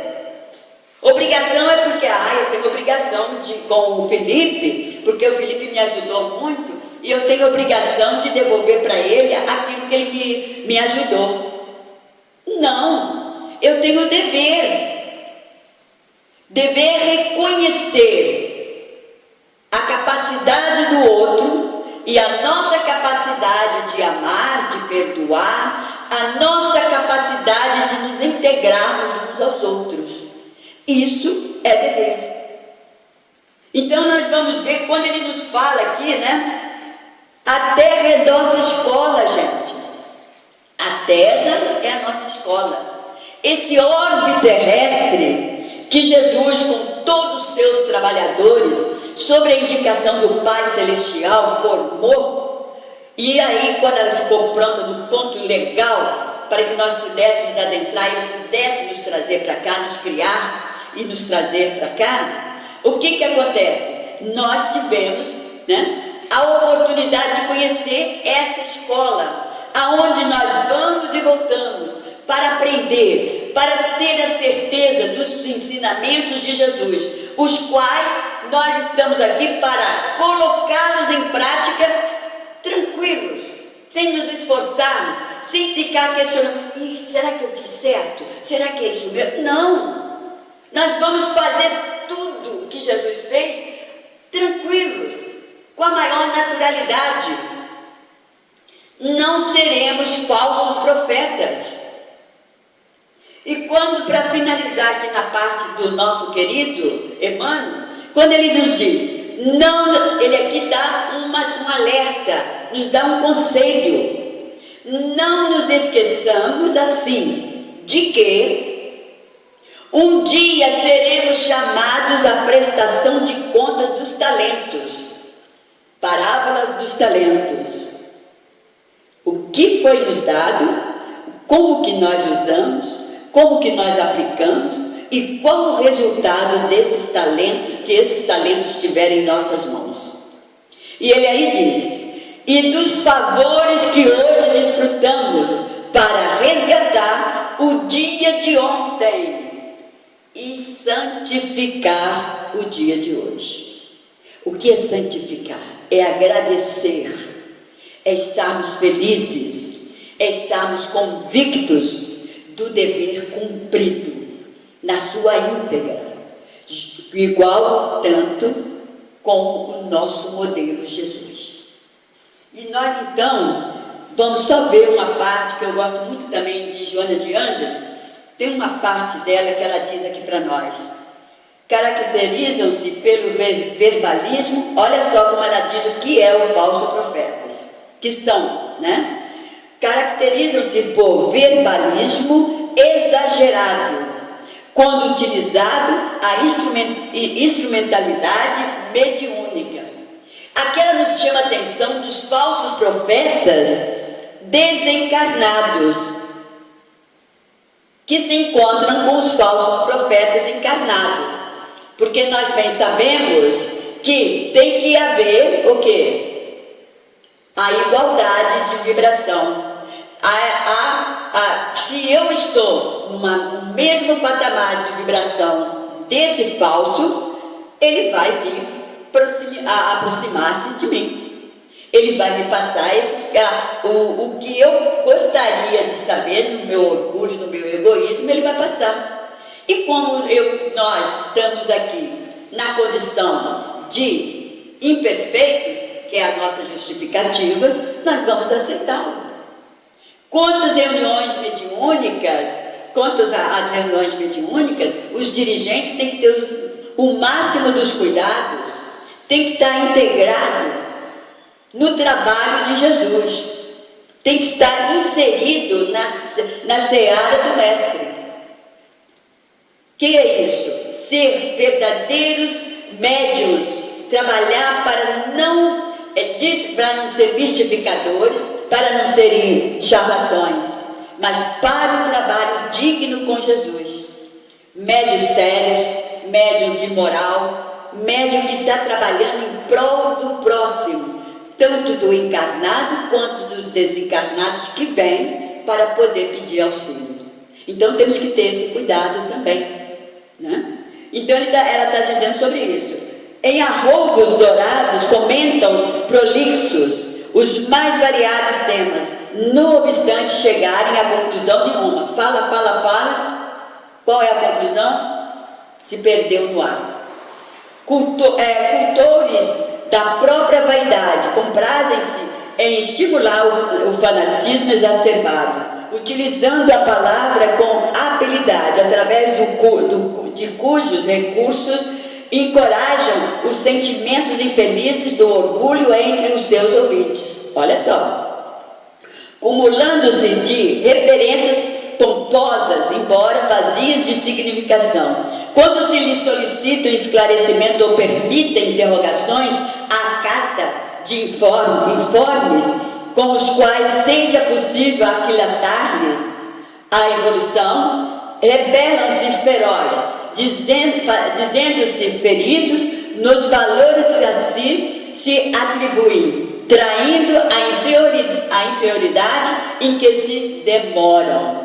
[SPEAKER 2] Obrigação é porque, eu tenho obrigação com o Felipe, porque o Felipe me ajudou muito, e eu tenho obrigação de devolver para ele aquilo que ele me ajudou. Não, eu tenho dever. Dever é reconhecer a capacidade do outro e a nossa capacidade de amar, de perdoar, a nossa capacidade de nos integrarmos uns aos outros. Isso é dever. Então nós vamos ver quando ele nos fala aqui, a terra é nossa escola, gente. A terra é a nossa escola. Esse orbe terrestre que Jesus, com todos os seus trabalhadores, sobre a indicação do Pai Celestial, formou, e aí quando ela ficou pronta no ponto legal, para que nós pudéssemos adentrar e pudéssemos trazer para cá, nos criar e nos trazer para cá, o que acontece? Nós tivemos a oportunidade de conhecer essa escola, aonde nós vamos e voltamos para aprender, para ter a certeza dos ensinamentos de Jesus, os quais nós estamos aqui para colocá-los em prática tranquilos, sem nos esforçarmos, sem ficar questionando, será que eu fiz certo? Será que é isso mesmo? Não! Nós vamos fazer tudo que Jesus fez tranquilos, com a maior naturalidade. Não seremos falsos profetas. E quando, para finalizar aqui na parte do nosso querido Emmanuel, quando ele nos diz, não, ele aqui dá um alerta, nos dá um conselho. Não nos esqueçamos assim, de que um dia seremos chamados à prestação de contas dos talentos. Parábolas dos talentos. O que foi nos dado, como que nós usamos, como que nós aplicamos e qual o resultado desses talentos, que esses talentos tiverem em nossas mãos. E ele aí diz, e dos favores que hoje desfrutamos para resgatar o dia de ontem e santificar o dia de hoje. O que é santificar? É agradecer, é estarmos felizes, é estarmos convictos do dever cumprido na sua íntegra, igual tanto com o nosso modelo Jesus. E nós, então, vamos só ver uma parte que eu gosto muito também de Joana de Ângeles. Tem uma parte dela que ela diz aqui para nós. Caracterizam-se pelo verbalismo, olha só como ela diz o que é o falso profetas, que são, né? Caracterizam-se por verbalismo exagerado, quando utilizado a instrumentalidade mediúnica. Aqui ela nos chama a atenção dos falsos profetas desencarnados, que se encontram com os falsos profetas encarnados. Porque nós bem sabemos que tem que haver o quê? A igualdade de vibração. Se eu estou no mesmo patamar de vibração desse falso, ele vai vir aproximar-se de mim. Ele vai me passar o que eu gostaria de saber, no meu orgulho, no meu egoísmo, ele vai passar. E como nós estamos aqui na condição de imperfeitos, que é a nossa justificativa, nós vamos aceitá-lo. Quantas reuniões mediúnicas, as reuniões mediúnicas, os dirigentes têm que ter o máximo dos cuidados, tem que estar integrado no trabalho de Jesus, tem que estar inserido na seara do Mestre. Que é isso? Ser verdadeiros médiuns, trabalhar para não ser mistificadores, para não serem charlatões, mas para o trabalho digno com Jesus. Médios sérios, médium de moral, médium que está trabalhando em prol do próximo, tanto do encarnado quanto dos desencarnados que vêm para poder pedir auxílio. Então temos que ter esse cuidado também, né? Então ela está dizendo sobre isso. Em arroubos dourados comentam prolixos os mais variados temas, não obstante chegarem à conclusão nenhuma. Fala. Qual é a conclusão? Se perdeu no ar. Cultores da própria vaidade comprazem-se em estimular o fanatismo exacerbado, utilizando a palavra com habilidade, através de cujos recursos encorajam os sentimentos infelizes do orgulho entre os seus ouvintes. Olha só, cumulando-se de referências pomposas, embora vazias de significação. Quando se lhe solicita esclarecimento ou permitem interrogações, acata de informes com os quais seja possível aquilatar-lhes a evolução, rebelam-se ferozes, dizendo-se feridos nos valores que assim se atribuem, traindo a inferioridade em que se demoram.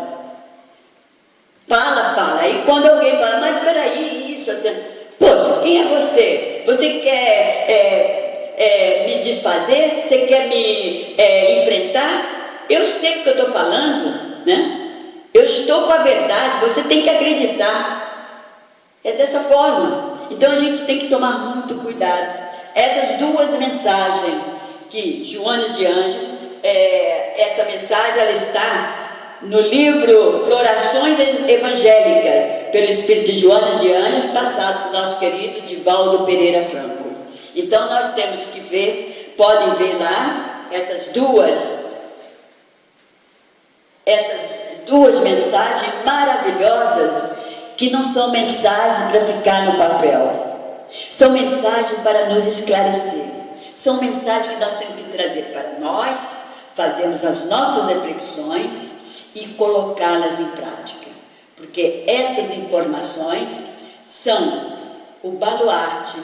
[SPEAKER 2] Fala. E quando alguém fala, mas peraí, isso assim, poxa, quem é você? Você quer me desfazer? Você quer me enfrentar? Eu sei o que eu estou falando, né? Eu estou com a verdade, você tem que acreditar. É dessa forma. Então a gente tem que tomar muito cuidado. Essas duas mensagens que Joana de Ângeles, essa mensagem ela está no livro Florações Evangélicas, pelo Espírito de Joana de Ângeles, passado por nosso querido Divaldo Pereira Franco. Então nós temos que ver, podem ver lá, essas duas mensagens maravilhosas, que não são mensagens para ficar no papel, são mensagens para nos esclarecer, são mensagens que nós temos que trazer para nós, fazermos as nossas reflexões e colocá-las em prática, porque essas informações são o baluarte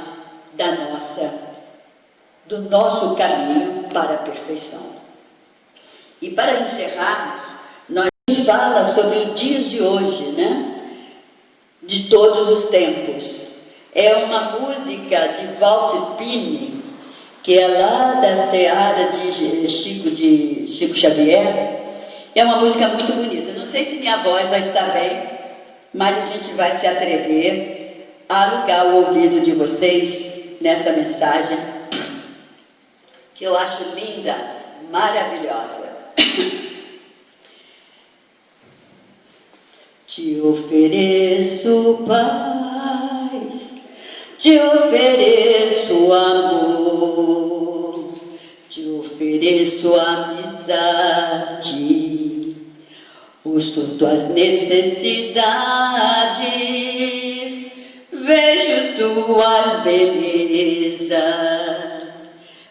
[SPEAKER 2] do nosso caminho para a perfeição. E para encerrarmos, nós falamos sobre os dias de hoje, né? De todos os tempos. É uma música de Walter Pini, que é lá da seara de Chico Xavier. É uma música muito bonita. Não sei se minha voz vai estar bem, mas a gente vai se atrever alugar o ouvido de vocês nessa mensagem, que eu acho linda, maravilhosa. Te ofereço paz, te ofereço amor, te ofereço amizade, ouço tuas necessidades, vejo tuas belezas,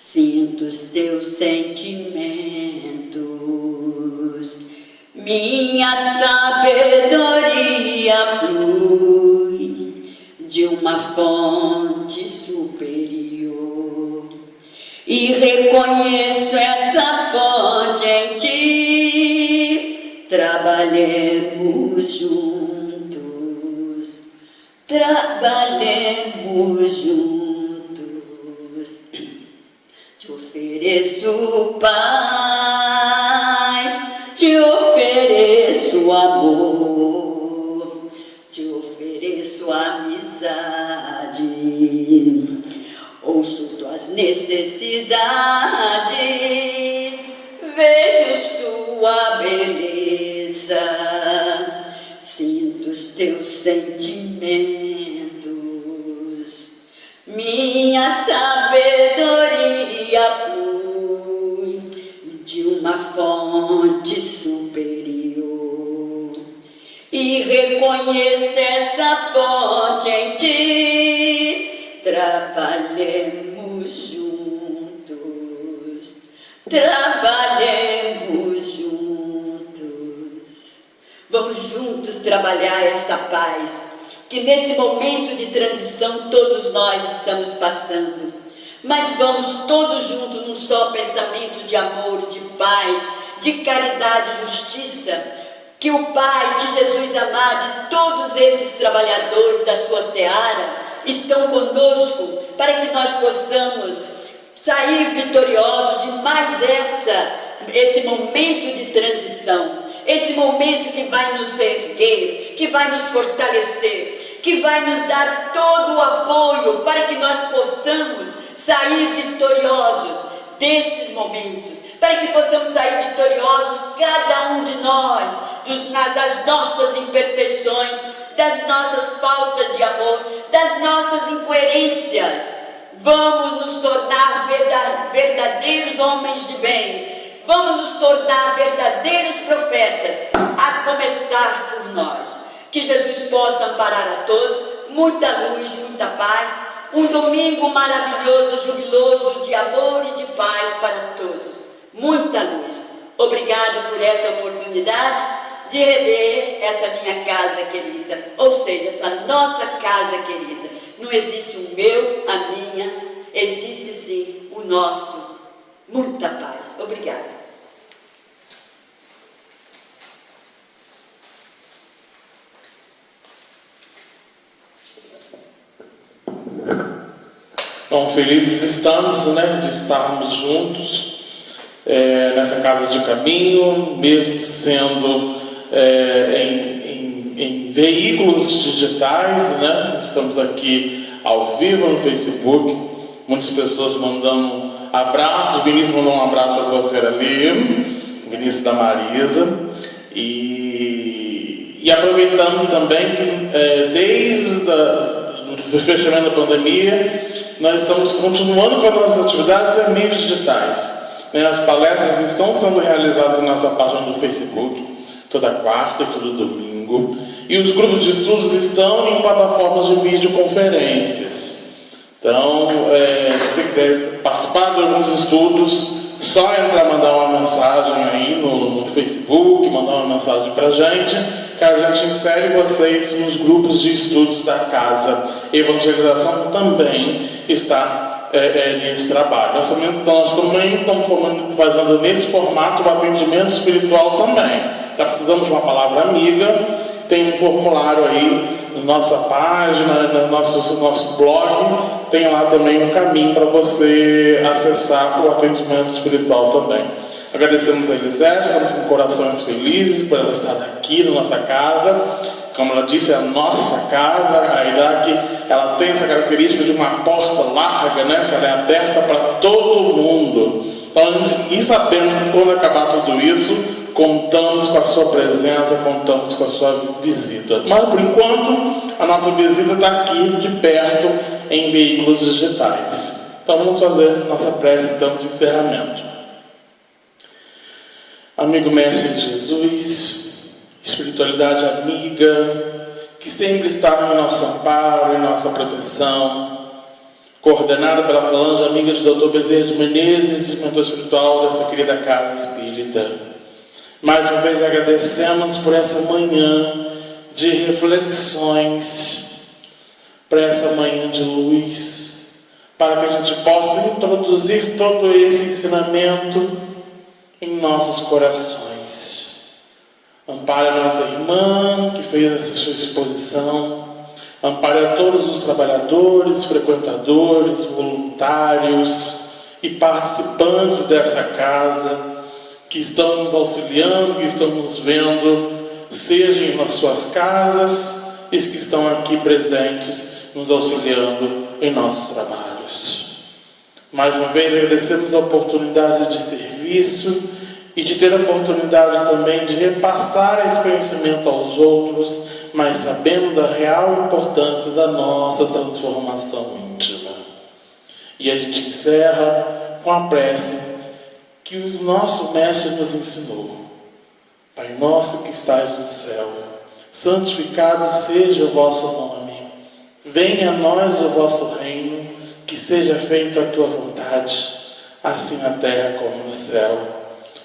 [SPEAKER 2] sinto os teus sentimentos, minha sabedoria flui de uma fonte superior e reconheço essa fonte em ti. Trabalhemos juntos, trabalhemos juntos. Te ofereço paz, te ofereço amor, te ofereço amizade, ouço tuas necessidades, vejo tua beleza, sinto os teus sentimentos, minha sabedoria flui de uma fonte superior e reconheço essa fonte em ti. Trabalhemos juntos, trabalhemos juntos. Vamos juntos trabalhar essa paz que nesse momento de transição todos nós estamos passando. Mas vamos todos juntos num só pensamento de amor, de paz, de caridade e justiça. Que o Pai, que Jesus amado e todos esses trabalhadores da sua seara estão conosco para que nós possamos sair vitoriosos de mais esse momento de transição. Esse momento que vai nos erguer, que vai nos fortalecer, que vai nos dar todo o apoio para que nós possamos sair vitoriosos desses momentos, para que possamos sair vitoriosos, cada um de nós, das nossas imperfeições, das nossas faltas de amor, das nossas incoerências. Vamos nos tornar verdadeiros homens de bem, vamos nos tornar verdadeiros profetas, a começar por nós. Que Jesus possa amparar a todos, muita luz, muita paz, um domingo maravilhoso, jubiloso, de amor e de paz para todos. Muita luz. Obrigado por essa oportunidade de rever essa minha casa querida, ou seja, essa nossa casa querida. Não existe o meu, a minha, existe sim o nosso. Muita paz. Obrigada.
[SPEAKER 3] Bom, felizes estamos, né, de estarmos juntos nessa casa de caminho, mesmo sendo em veículos digitais, né? Estamos aqui ao vivo no Facebook, muitas pessoas mandando abraços. Vinícius mandou um abraço para você ali, Vinícius da Marisa, e aproveitamos também que desde o fechamento da pandemia nós estamos continuando com as nossas atividades em meios digitais. As palestras estão sendo realizadas na nossa página do Facebook, toda quarta e todo domingo. E os grupos de estudos estão em plataformas de videoconferências. Então, se você quiser participar de alguns estudos, só entrar, mandar uma mensagem aí no Facebook, mandar uma mensagem para a gente, que a gente insere vocês nos grupos de estudos da Casa Evangelização, também está nesse trabalho. Nós também estamos fazendo nesse formato o atendimento espiritual também. Já precisamos de uma palavra amiga, tem um formulário aí na nossa página, no nosso blog, tem lá também um caminho para você acessar o atendimento espiritual também. Agradecemos a Elisete, estamos com corações felizes por ela estar aqui na nossa casa. como ela disse, é a nossa casa, a Iraque, ela tem essa característica de uma porta larga, né, que ela é aberta para todo mundo. Então, e sabemos que quando acabar tudo isso, contamos com a sua presença, contamos com a sua visita. Mas, por enquanto, a nossa visita está aqui, de perto, em veículos digitais. Então, vamos fazer nossa prece, então, de encerramento. Amigo Mestre de Jesus, espiritualidade amiga, que sempre está em nosso amparo, em nossa proteção, coordenada pela falange amiga de Dr. Bezerra de Menezes, mentor espiritual dessa querida casa espírita. Mais uma vez agradecemos por essa manhã de reflexões, por essa manhã de luz, para que a gente possa introduzir todo esse ensinamento em nossos corações. Ampare a nossa irmã que fez essa sua exposição, ampare a todos os trabalhadores, frequentadores, voluntários e participantes dessa casa que estão nos auxiliando, que estão nos vendo, sejam nas suas casas e que estão aqui presentes, nos auxiliando em nossos trabalhos. Mais uma vez agradecemos a oportunidade de serviço e de ter a oportunidade também de repassar esse conhecimento aos outros, mas sabendo da real importância da nossa transformação íntima. E a gente encerra com a prece que o nosso Mestre nos ensinou. Pai nosso que estais no céu, santificado seja o vosso nome. Venha a nós o vosso reino, que seja feita a tua vontade, assim na terra como no céu.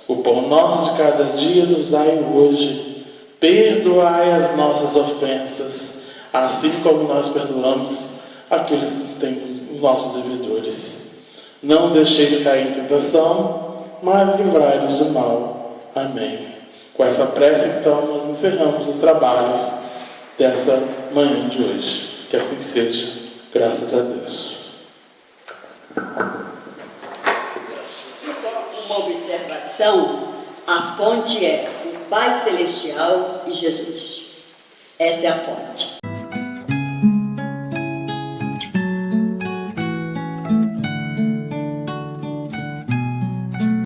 [SPEAKER 3] O pão nosso de cada dia nos dai hoje. Perdoai as nossas ofensas, assim como nós perdoamos aqueles que têm os nossos devedores. Não deixeis cair em tentação, mas livrai-nos do mal. Amém. Com essa prece, então, nós encerramos os trabalhos dessa manhã de hoje. Que assim seja, graças a Deus.
[SPEAKER 2] Uma observação: a fonte é o Pai Celestial e Jesus. Essa é a fonte.